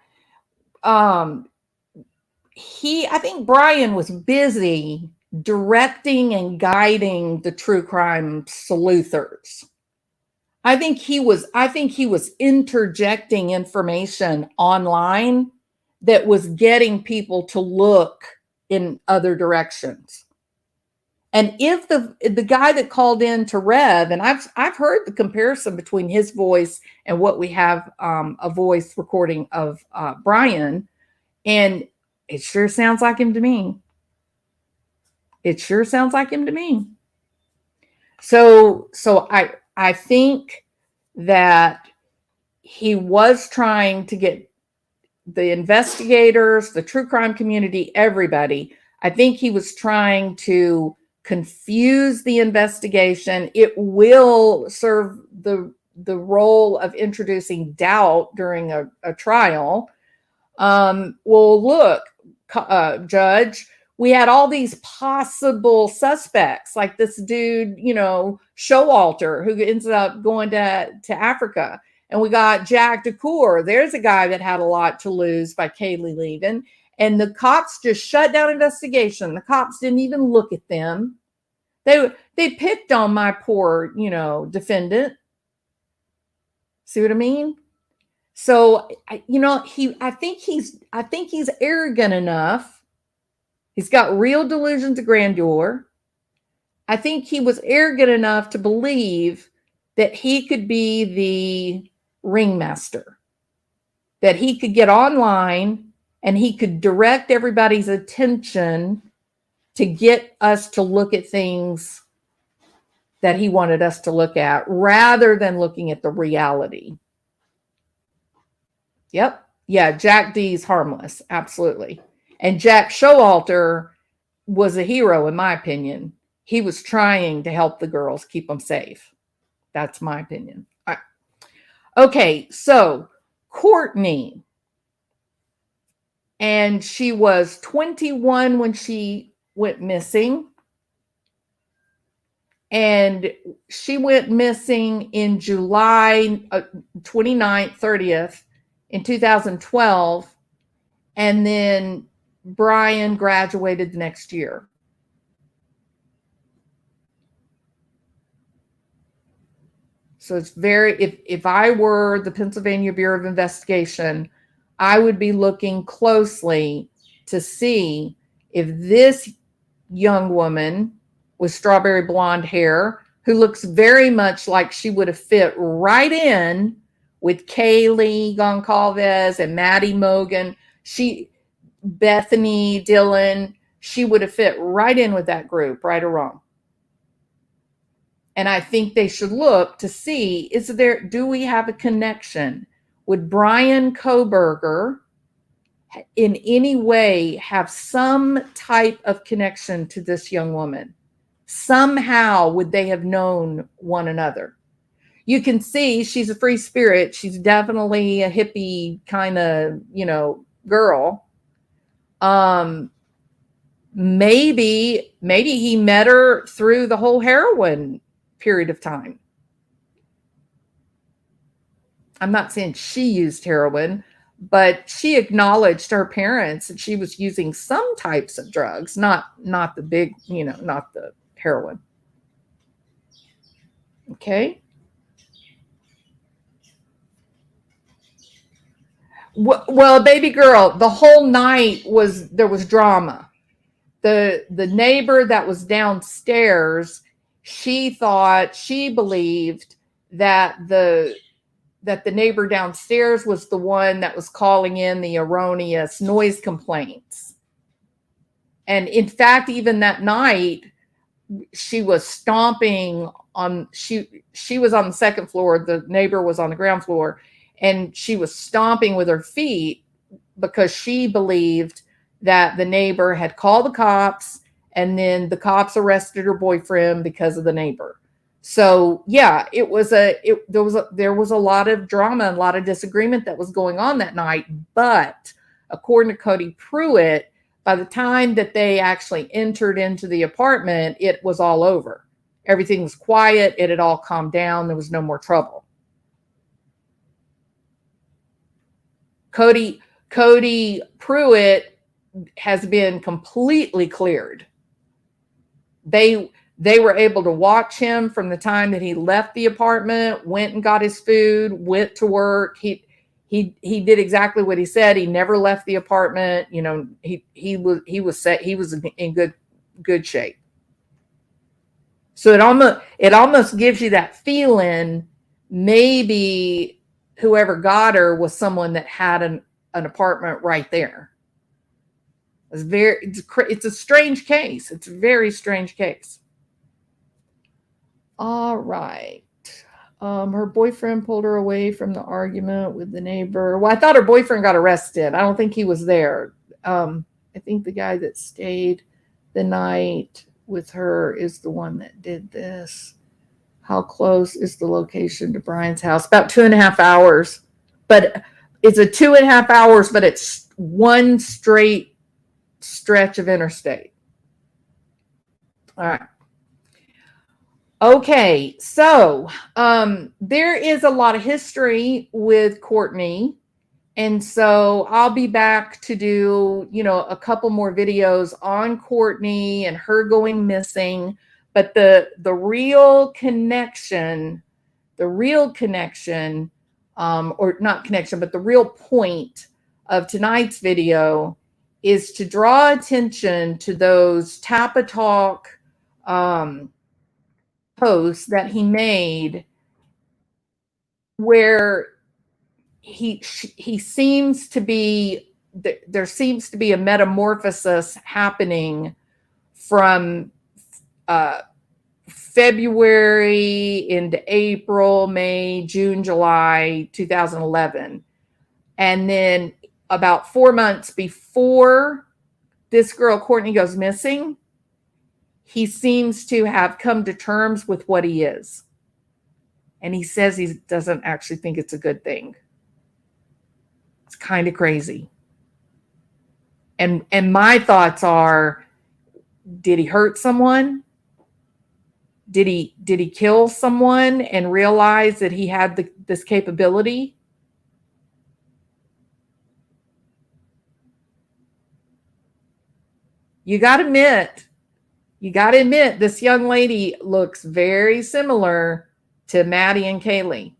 I think Brian was busy directing and guiding the true crime sleuthers. I think he was interjecting information online that was getting people to look in other directions. And if the guy that called in to Rev, and I've heard the comparison between his voice and what we have a voice recording of Brian, and it sure sounds like him to me. It sure sounds like him to me. So I think that he was trying to get the investigators, the true crime community, everybody. I think he was trying to confuse the investigation. It will serve the role of introducing doubt during a trial. Well, look, Judge, we had all these possible suspects, like this dude, Showalter, who ends up going to Africa. And we got Jack DeCour. There's a guy that had a lot to lose by Kaylee leaving. And the cops just shut down investigation. The cops didn't even look at them. They picked on my poor, defendant. See what I mean? So, I think he's arrogant enough. He's got real delusions of grandeur. I think he was arrogant enough to believe that he could be the ringmaster, that he could get online and he could direct everybody's attention to get us to look at things that he wanted us to look at rather than looking at the reality. Yep. Yeah, Jack D's harmless. Absolutely. And Jack Showalter was a hero, in my opinion. He was trying to help the girls, keep them safe. That's my opinion. All right. Okay, so Courtney. And she was 21 when she went missing. And she went missing in July 29th, 30th in 2012. And then Bryan graduated the next year. So it's if I were the Pennsylvania Bureau of Investigation, I would be looking closely to see if this young woman with strawberry blonde hair, who looks very much like she would have fit right in with Kaylee Goncalves and Maddie Mogan, Bethany Dillon, she would have fit right in with that group, right or wrong. And I think they should look to see, do we have a connection? Would Brian Kohberger in any way have some type of connection to this young woman? Somehow would they have known one another? You can see she's a free spirit. She's definitely a hippie kind of, girl. Maybe he met her through the whole heroin period of time. I'm not saying she used heroin, but she acknowledged to her parents that she was using some types of drugs, not the big, not the heroin. Okay. Well, baby girl, the whole night there was drama. The neighbor that was downstairs, she believed that the neighbor downstairs was the one that was calling in the erroneous noise complaints. And in fact, even that night, she was stomping on, she was on the second floor. The neighbor was on the ground floor. and she was stomping with her feet because she believed that the neighbor had called the cops, and then the cops arrested her boyfriend because of the neighbor. So yeah, there was a lot of drama and a lot of disagreement that was going on that night. But according to Cody Pruitt, by the time that they actually entered into the apartment, it was all over. Everything was quiet. It had all calmed down. There was no more trouble. Cody Pruitt has been completely cleared. They were able to watch him from the time that he left the apartment, went and got his food, went to work. He did exactly what he said. He never left the apartment. You know, he was set. He was in good shape. So it almost gives you that feeling maybe whoever got her was someone that had an apartment right there. It's a strange case. It's a very strange case. All right. Her boyfriend pulled her away from the argument with the neighbor. Well, I thought her boyfriend got arrested. I don't think he was there. I think the guy that stayed the night with her is the one that did this. How close is the location to Brian's house? About 2.5 hours. But it's a 2.5 hours, but it's one straight stretch of interstate. All right. Okay, so there is a lot of history with Courtney, and so I'll be back to do, you know, a couple more videos on Courtney and her going missing. But the real connection, or not connection, but the real point of tonight's video is to draw attention to those Tappa Talk posts that he made, where he seems to be, there seems to be a metamorphosis happening from February into April, May, June, July 2011. And then about 4 months before this girl Courtney goes missing, he seems to have come to terms with what he is. And he says he doesn't actually think it's a good thing. It's kind of crazy. And my thoughts are, did he hurt someone? Did he kill someone and realize that he had this capability? You got to admit, this young lady looks very similar to Maddie and Kaylee.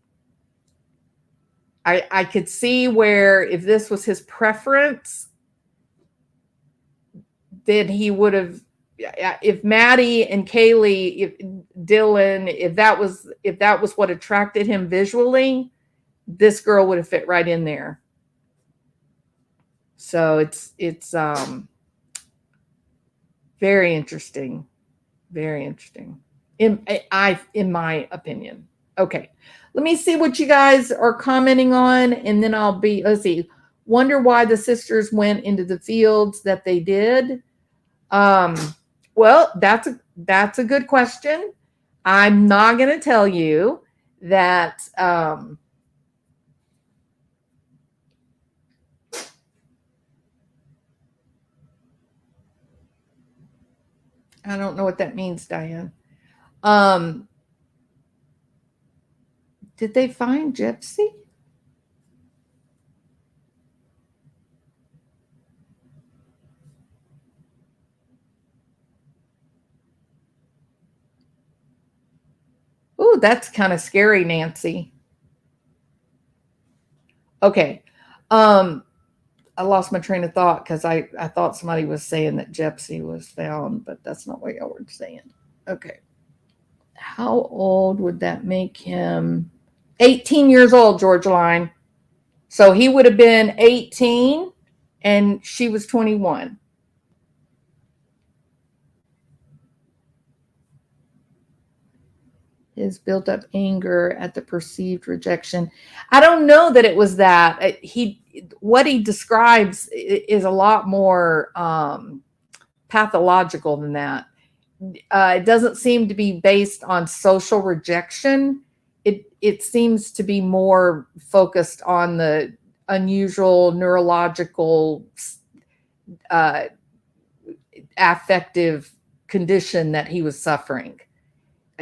I could see where if this was his preference, then he would have, if Maddie and Kaylee, if Dylan, if that was what attracted him visually, this girl would have fit right in there. So it's very interesting. Very interesting. In my opinion. Okay. Let me see what you guys are commenting on, and then let's see. Wonder why the sisters went into the fields that they did. Well, that's a good question. I'm not going to tell you that I don't know what that means, Diane. Did they find Gypsy? Ooh, that's kind of scary, Nancy. Okay. I lost my train of thought because I thought somebody was saying that Gypsy was found, but that's not what y'all were saying. Okay. How old would that make him? 18 years old, Georgia Line. So he would have been 18 and she was 21. his built up anger at the perceived rejection. I don't know that it was that. What he describes is a lot more pathological than that. It doesn't seem to be based on social rejection. It seems to be more focused on the unusual neurological uh, affective condition that he was suffering.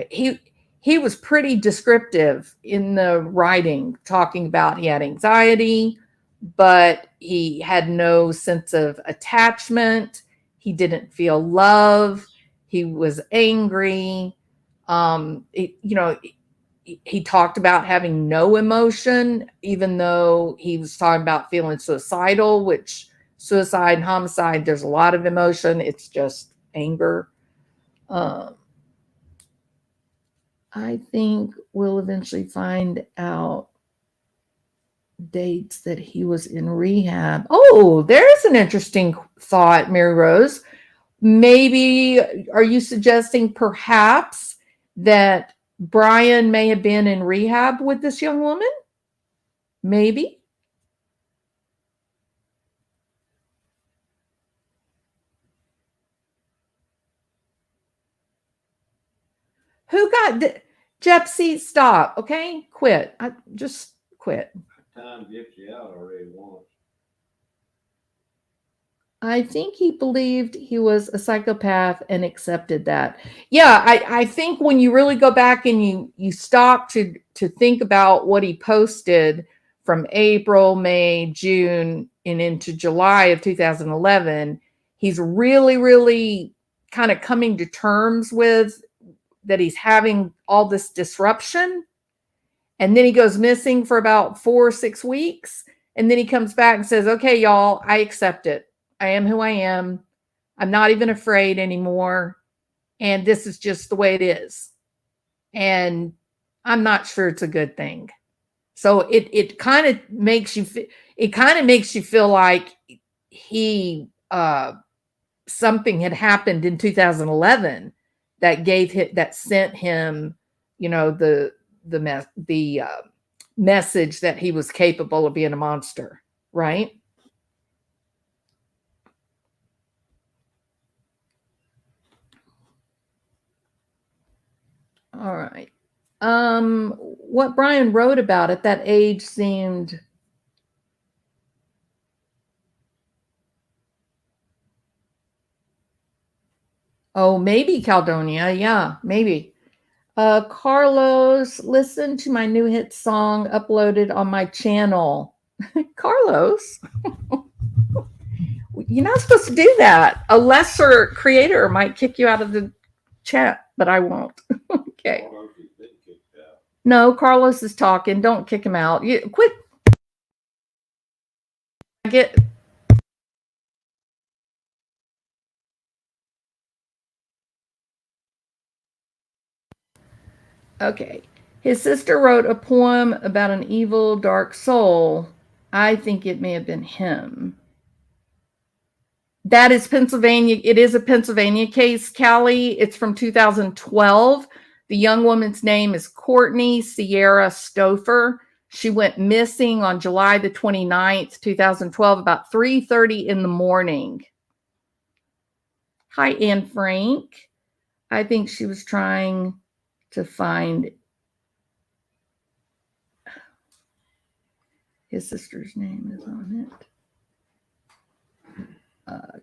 He he was pretty descriptive in the writing, talking about he had anxiety, but he had no sense of attachment. He didn't feel love. He was angry. He talked about having no emotion, even though he was talking about feeling suicidal, which suicide and homicide, there's a lot of emotion. It's just anger. Um, I think we'll eventually find out dates that he was in rehab. Oh, there's an interesting thought, Mary Rose. Maybe are you suggesting perhaps that Brian may have been in rehab with this young woman? Maybe. Who got Jepsy? Stop. Okay, quit. I just quit. Time gets you out already once. I think he believed he was a psychopath and accepted that. Yeah, I think when you really go back and you stop to think about what he posted from April, May, June, and into July of 2011, he's really, really kind of coming to terms with that he's having all this disruption. And then he goes missing for about 4 or 6 weeks. And then he comes back and says, okay, y'all, I accept it. I am who I am. I'm not even afraid anymore. And this is just the way it is. And I'm not sure it's a good thing. So it kind of makes you feel like he something had happened in 2011 that sent him, the message that he was capable of being a monster, right? All right. What Brian wrote about at that age seemed maybe Caledonia. Yeah, maybe. Carlos, listen to my new hit song uploaded on my channel. Carlos, you're not supposed to do that. A lesser creator might kick you out of the chat, but I won't. Okay. No, Carlos is talking. Don't kick him out. You quit. Get. Okay. His sister wrote a poem about an evil, dark soul. I think it may have been him. That is Pennsylvania. It is a Pennsylvania case, Callie. It's from 2012. The young woman's name is Kortne Ciera Stouffer. She went missing on July the 29th, 2012, about 3:30 in the morning. Hi, Anne Frank. I think she was trying to find his sister's name is on it.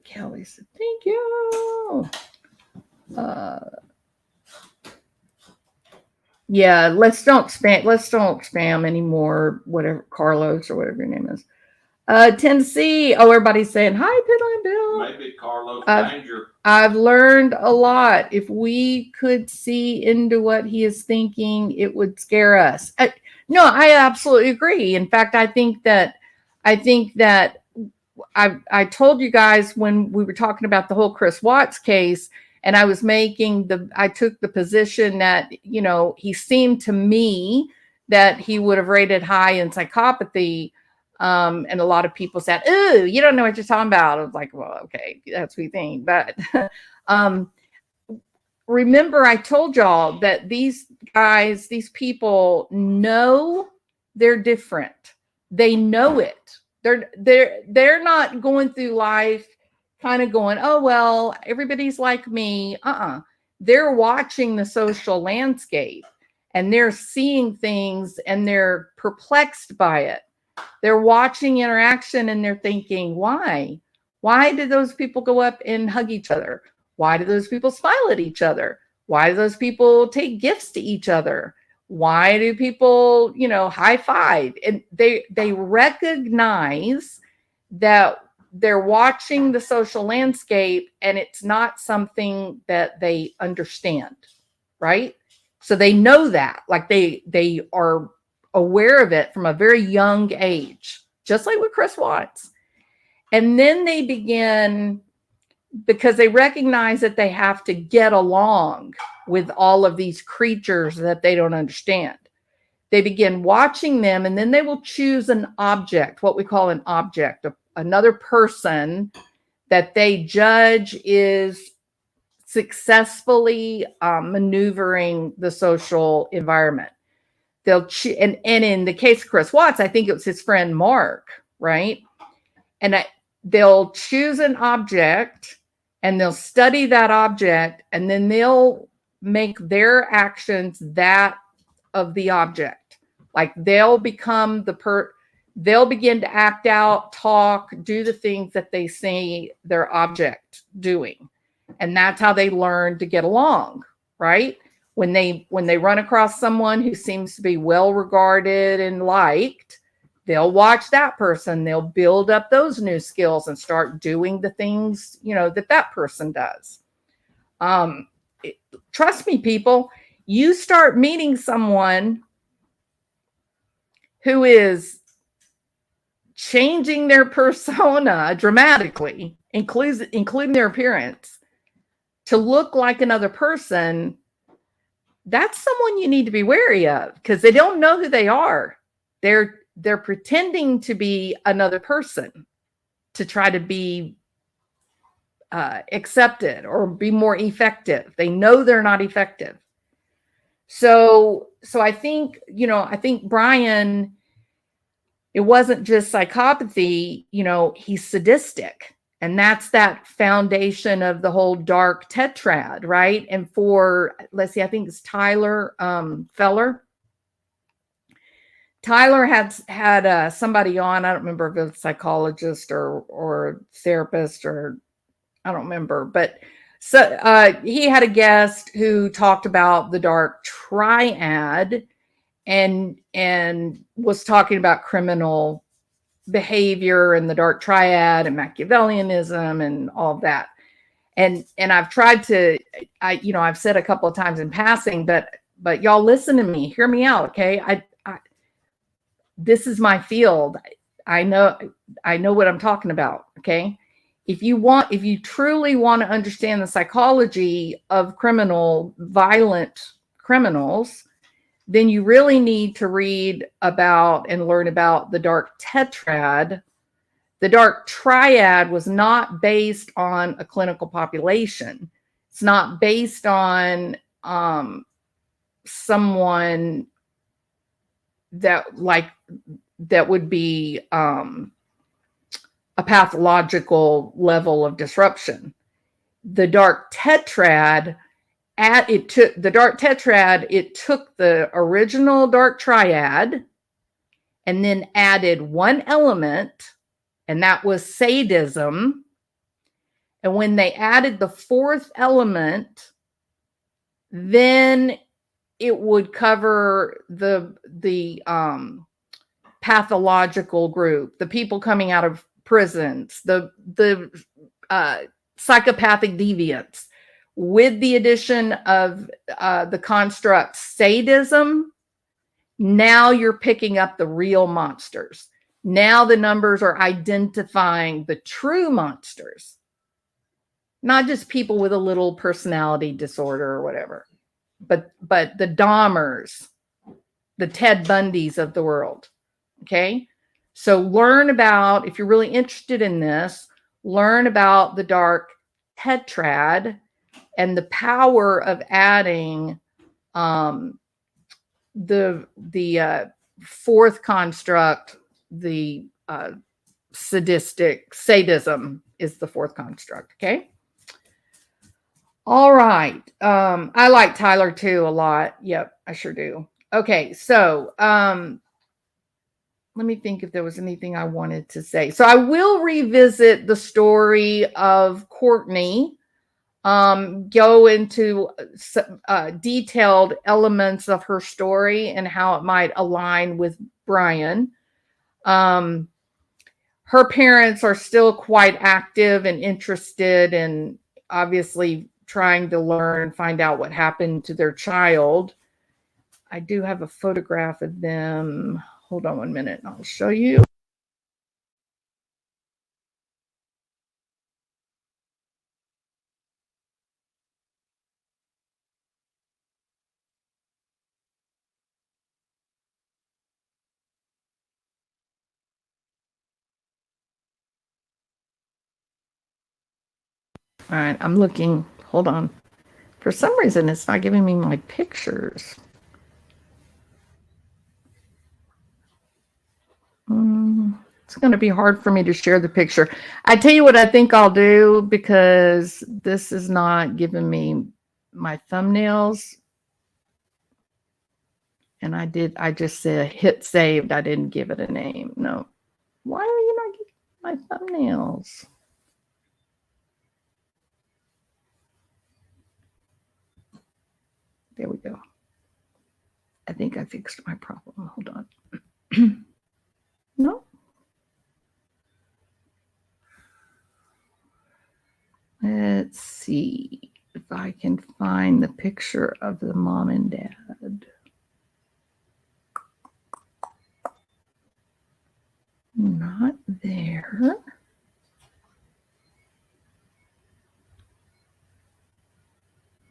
Kelly said, thank you. Yeah, let's don't spam anymore, whatever, Carlos or whatever your name is. Tennessee. Oh, everybody's saying, hi, Piddling Bill. Maybe Carlos Danger. I've learned a lot. If we could see into what he is thinking, it would scare us. No, I absolutely agree. In fact, I think that I told you guys when we were talking about the whole Chris Watts case, and I was I took the position that, he seemed to me that he would have rated high in psychopathy. And a lot of people said, ooh, you don't know what you're talking about. I was like, well, okay, that's what you think. But remember I told y'all that these guys, these people know they're different. They know it. They're not going through life kind of going, oh well, everybody's like me. They're watching the social landscape and they're seeing things and they're perplexed by it. They're watching interaction and they're thinking, why? Why did those people go up and hug each other? Why do those people smile at each other? Why do those people take gifts to each other? Why do people, high five? And they recognize that they're watching the social landscape and it's not something that they understand, right? So they know that, like they are aware of it from a very young age, just like with Chris Watts. And then they begin, because they recognize that they have to get along with all of these creatures that they don't understand. They begin watching them, and then they will choose an object, what we call an object, another person that they judge is successfully maneuvering the social environment. They'll and in the case of Chris Watts, I think it was his friend Mark, right? And they'll choose an object and they'll study that object, and then they'll make their actions that of the object. Like they'll become they'll begin to act out, talk, do the things that they see their object doing. And that's how they learn to get along, right? When they run across someone who seems to be well regarded and liked, they'll watch that person. They'll build up those new skills and start doing the things, that person does. Trust me, people, you start meeting someone who is changing their persona dramatically, including their appearance, to look like another person. That's someone you need to be wary of, because they don't know who they are. They're pretending to be another person to try to be accepted or be more effective. They know they're not effective. So I think, Bryan, it wasn't just psychopathy, he's sadistic. And that's that foundation of the whole dark tetrad, right? And for, let's see, I think it's Tyler Feller. Tyler had somebody on, I don't remember if it was a psychologist or therapist, or I don't remember, but so he had a guest who talked about the dark triad and was talking about criminal behavior and the dark triad and Machiavellianism and all of that. And I've tried to, I've said a couple of times in passing, but y'all listen to me, hear me out. Okay. This is my field. I know what I'm talking about. Okay. If you truly want to understand the psychology of violent criminals, then you really need to read about and learn about the dark tetrad. The dark triad was not based on a clinical population. It's not based on someone that would be a pathological level of disruption. The dark tetrad, it took the original dark triad and then added one element, and that was sadism. And when they added the fourth element, then it would cover the pathological group, the people coming out of prisons, the psychopathic deviants, with the addition of the construct sadism. Now you're picking up the real monsters. Now the numbers are identifying the true monsters, not just people with a little personality disorder or whatever, but the Dahmers, the Ted Bundys of the world. Okay. So learn about, if you're really interested in this, learn about the dark tetrad and the power of adding the fourth construct, the sadism is the fourth construct. Okay. All right. I like Tyler too a lot. Yep, I sure do. Okay, so let me think if there was anything I wanted to say. So I will revisit the story of Courtney, go into detailed elements of her story and how it might align with Brian. Her parents are still quite active and interested in obviously trying to learn and find out what happened to their child. I do have a photograph of them. Hold on 1 minute and I'll show you. All right, I'm looking. Hold on. For some reason, it's not giving me my pictures. It's going to be hard for me to share the picture. I tell you what I think I'll do, because this is not giving me my thumbnails. And I just said hit saved. I didn't give it a name. No. Why are you not giving my thumbnails? There we go. I think I fixed my problem. Hold on. No. Let's see if I can find the picture of the mom and dad. Not there.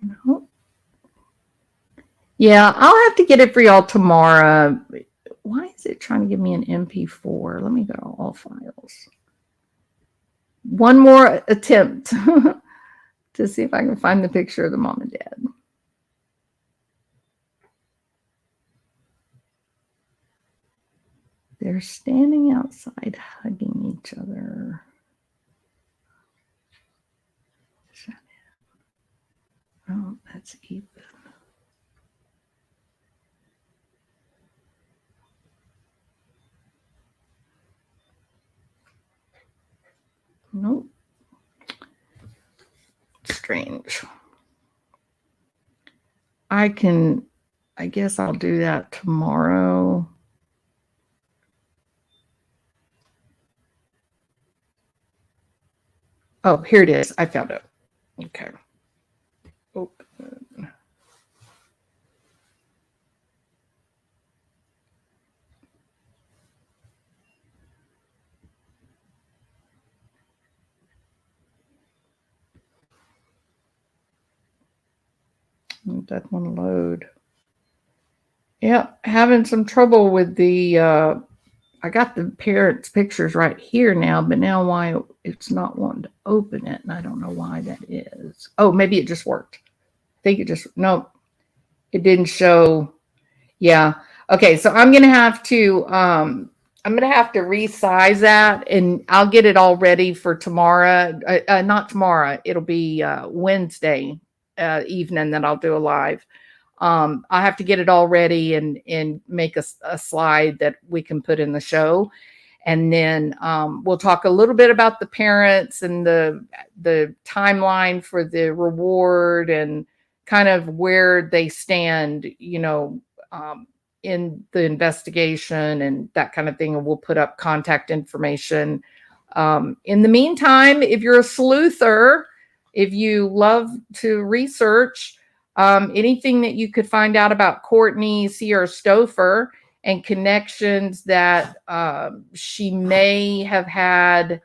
No. Yeah, I'll have to get it for y'all tomorrow. Why is it trying to give me an MP4? Let me go to all files. One more attempt to see if I can find the picture of the mom and dad. They're standing outside hugging each other. Oh, that's Ethan. Nope. Strange. I guess I'll do that tomorrow. Oh, here it is. I found it. Okay. Open. That one load. Yeah, having some trouble with the I got the parents' pictures right here now, but now why it's not wanting to open it, and I don't know why that is. Oh, maybe it just worked. I think it just, no, it didn't show. Yeah. Okay, so I'm gonna have to resize that, and I'll get it all ready for tomorrow. Not tomorrow. It'll be Wednesday evening that I'll do a live. I have to get it all ready and make a slide that we can put in the show. And then we'll talk a little bit about the parents and the timeline for the reward and kind of where they stand, in the investigation and that kind of thing. And we'll put up contact information. In the meantime, if you're a sleuther, if you love to research, anything that you could find out about Kortne Ciera Stouffer and connections that she may have had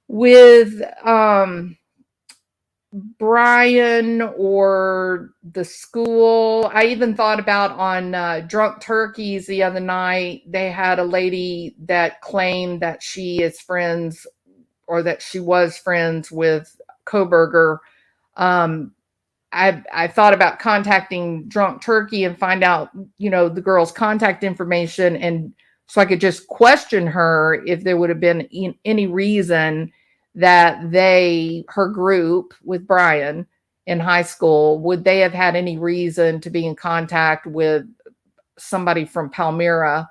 with Bryan or the school. I even thought about on Drunk Turkeys the other night, they had a lady that claimed that she is friends, or that she was friends with Kohberger. I thought about contacting Drunk Turkey and find out, the girl's contact information, and so I could just question her if there would have been any reason that her group with Brian in high school, would they have had any reason to be in contact with somebody from Palmyra?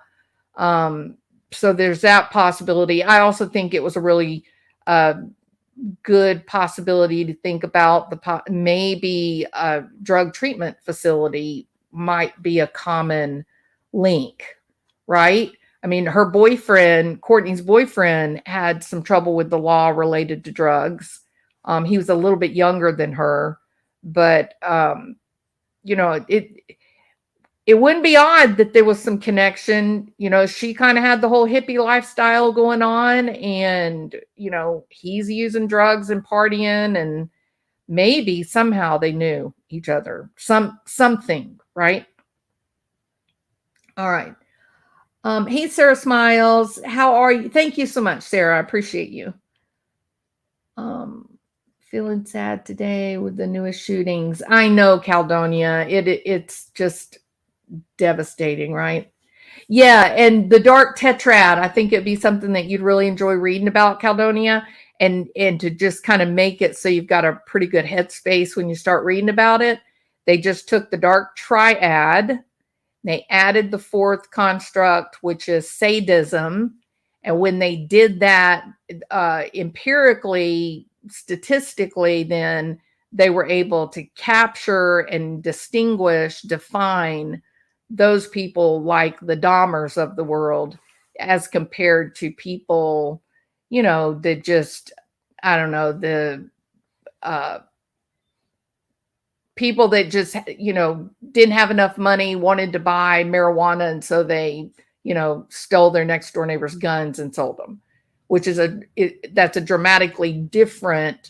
So there's that possibility. I also think it was a really good possibility to think about maybe a drug treatment facility might be a common link, right? I mean, her boyfriend, Courtney's boyfriend, had some trouble with the law related to drugs. He was a little bit younger than her, but it wouldn't be odd that there was some connection. She kind of had the whole hippie lifestyle going on, and, he's using drugs and partying, and maybe somehow they knew each other. Something, right? All right. Hey, Sarah Smiles. How are you? Thank you so much, Sarah. I appreciate you. Feeling sad today with the newest shootings. I know, Caledonia. It's just devastating, right? Yeah, and the Dark Tetrad, I think it'd be something that you'd really enjoy reading about, Caledonia, and to just kind of make it so you've got a pretty good headspace when you start reading about it. They just took the Dark Triad, they added the fourth construct, which is sadism, and when they did that empirically, statistically, then they were able to capture and define those people like the Dahmers of the world, as compared to people, that just, I don't know, the people that just, didn't have enough money, wanted to buy marijuana, and so they, stole their next door neighbor's guns and sold them, which is that's a dramatically different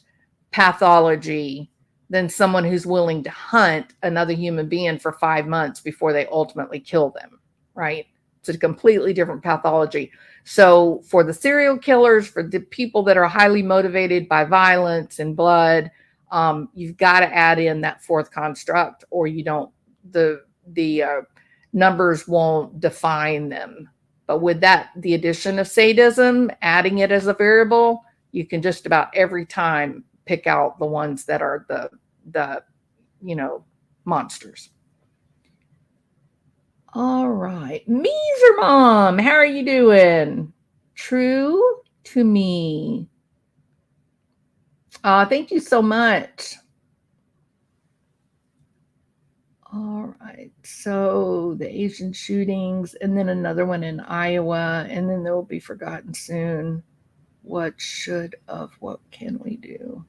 pathology than someone who's willing to hunt another human being for 5 months before they ultimately kill them, right? It's a completely different pathology. So for the serial killers, for the people that are highly motivated by violence and blood, you've got to add in that fourth construct, or you don't, the numbers won't define them. But with that, the addition of sadism, adding it as a variable, you can just about every time pick out the ones that are the monsters. All right. Meeser Mom, how are you doing? True to me. Thank you so much. All right. So the Asian shootings, and then another one in Iowa, and then there will be forgotten soon. What can we do?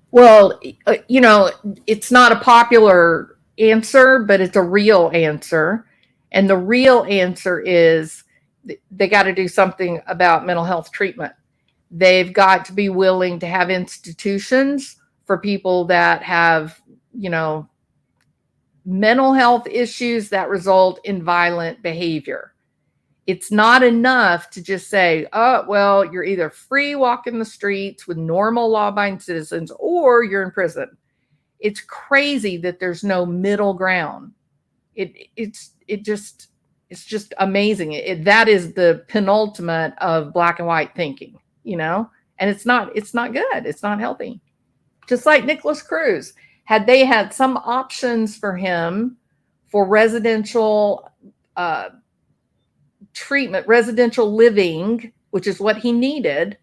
Well, it's not a popular answer, but it's a real answer. And the real answer is they got to do something about mental health treatment. They've got to be willing to have institutions for people that have, mental health issues that result in violent behavior. It's not enough to just say, oh, well, you're either free walking the streets with normal law-abiding citizens, or you're in prison. It's crazy that there's no middle ground. It's just amazing. That is the penultimate of black and white thinking, and it's not good. It's not healthy. Just like Nicholas Cruz, had they had some options for him for residential treatment, residential living, which is what he needed.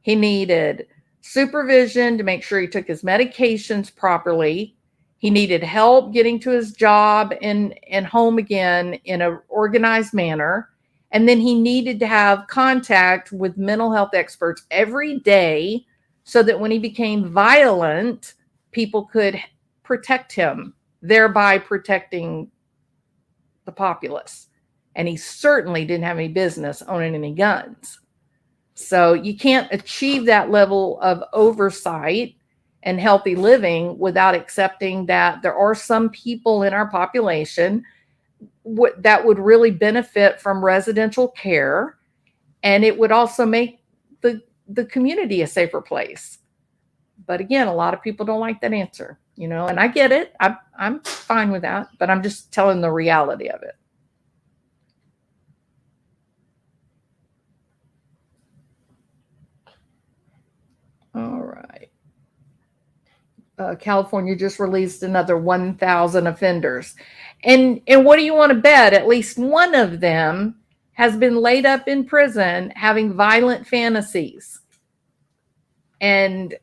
He needed supervision to make sure he took his medications properly. He needed help getting to his job and home again in an organized manner. And then he needed to have contact with mental health experts every day so that when he became violent, people could protect him, thereby protecting the populace. And he certainly didn't have any business owning any guns. So you can't achieve that level of oversight and healthy living without accepting that there are some people in our population that would really benefit from residential care. And it would also make the community a safer place. But again, a lot of people don't like that answer, you know, and I get it. I'm fine with that, but I'm just telling the reality of it. All right. California just released another 1,000 offenders. And what do you want to bet? At least one of them has been laid up in prison having violent fantasies. And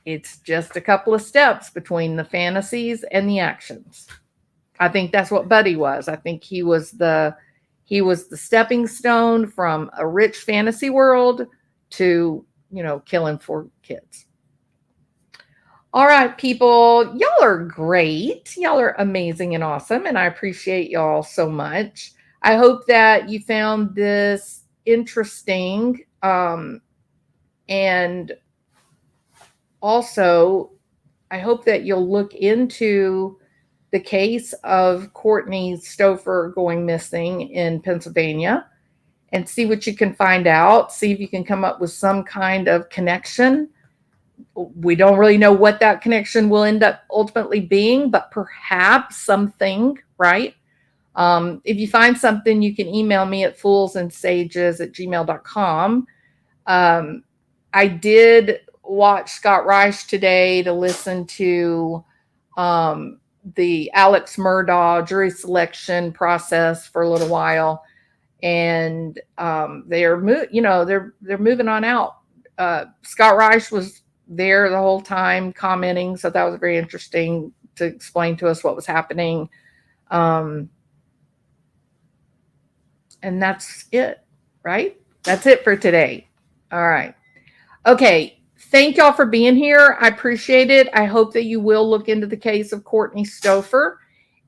it's just a couple of steps between the fantasies and the actions. I think that's what Buddy was. I think he was the stepping stone from a rich fantasy world to, you know, killing 4 kids. All right, people, y'all are great. Y'all are amazing and awesome, and I appreciate y'all so much. I hope that you found this interesting, and also I hope that you'll look into the case of Courtney Stouffer going missing in Pennsylvania and see what you can find out. See if you can come up with some kind of connection. We don't really know what that connection will end up ultimately being, but perhaps something, right? If you find something, you can email me at foolsandsages@gmail.com. I did watch Scott Reich today to listen to the Alex Murdaugh jury selection process for a little while, and they're moving on out. Scott Reich was there the whole time commenting, so that was very interesting to explain to us what was happening. And that's it, right? That's it for today. All right. Okay. Thank y'all for being here. I appreciate it. I hope that you will look into the case of Courtney Stouffer.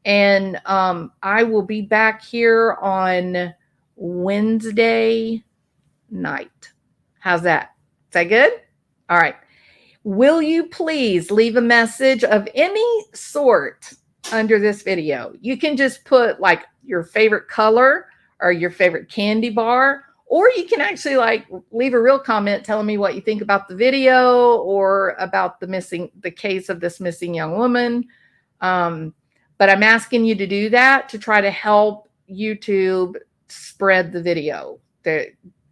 And I will be back here on Wednesday night. How's that? Is that good? All right. Will you please leave a message of any sort under this video? You can just put like your favorite color or your favorite candy bar, or you can actually like leave a real comment telling me what you think about the video or about the case of this missing young woman. But I'm asking you to do that to try to help YouTube spread the video.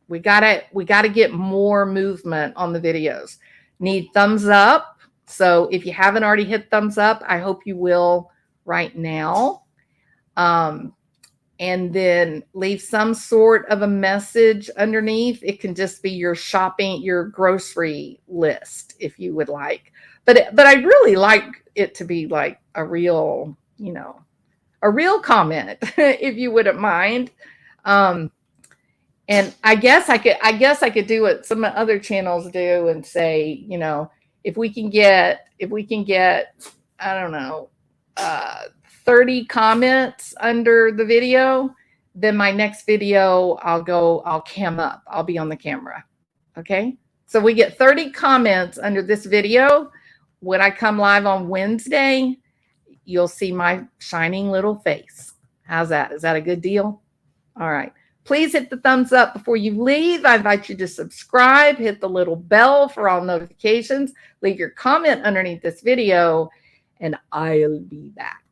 We gotta get more movement on the videos. Need thumbs up. So if you haven't already hit thumbs up, I hope you will right now. And then leave some sort of a message underneath. It can just be your grocery list if you would like. But I really like it to be like a real, a real comment, if you wouldn't mind. And I guess I could do what some other channels do and say, if we can get, I don't know, 30 comments under the video, then my next video, I'll cam up. I'll be on the camera. Okay. So we get 30 comments under this video. When I come live on Wednesday, you'll see my shining little face. How's that? Is that a good deal? All right. Please hit the thumbs up before you leave. I invite you to subscribe, hit the little bell for all notifications, leave your comment underneath this video, and I'll be back.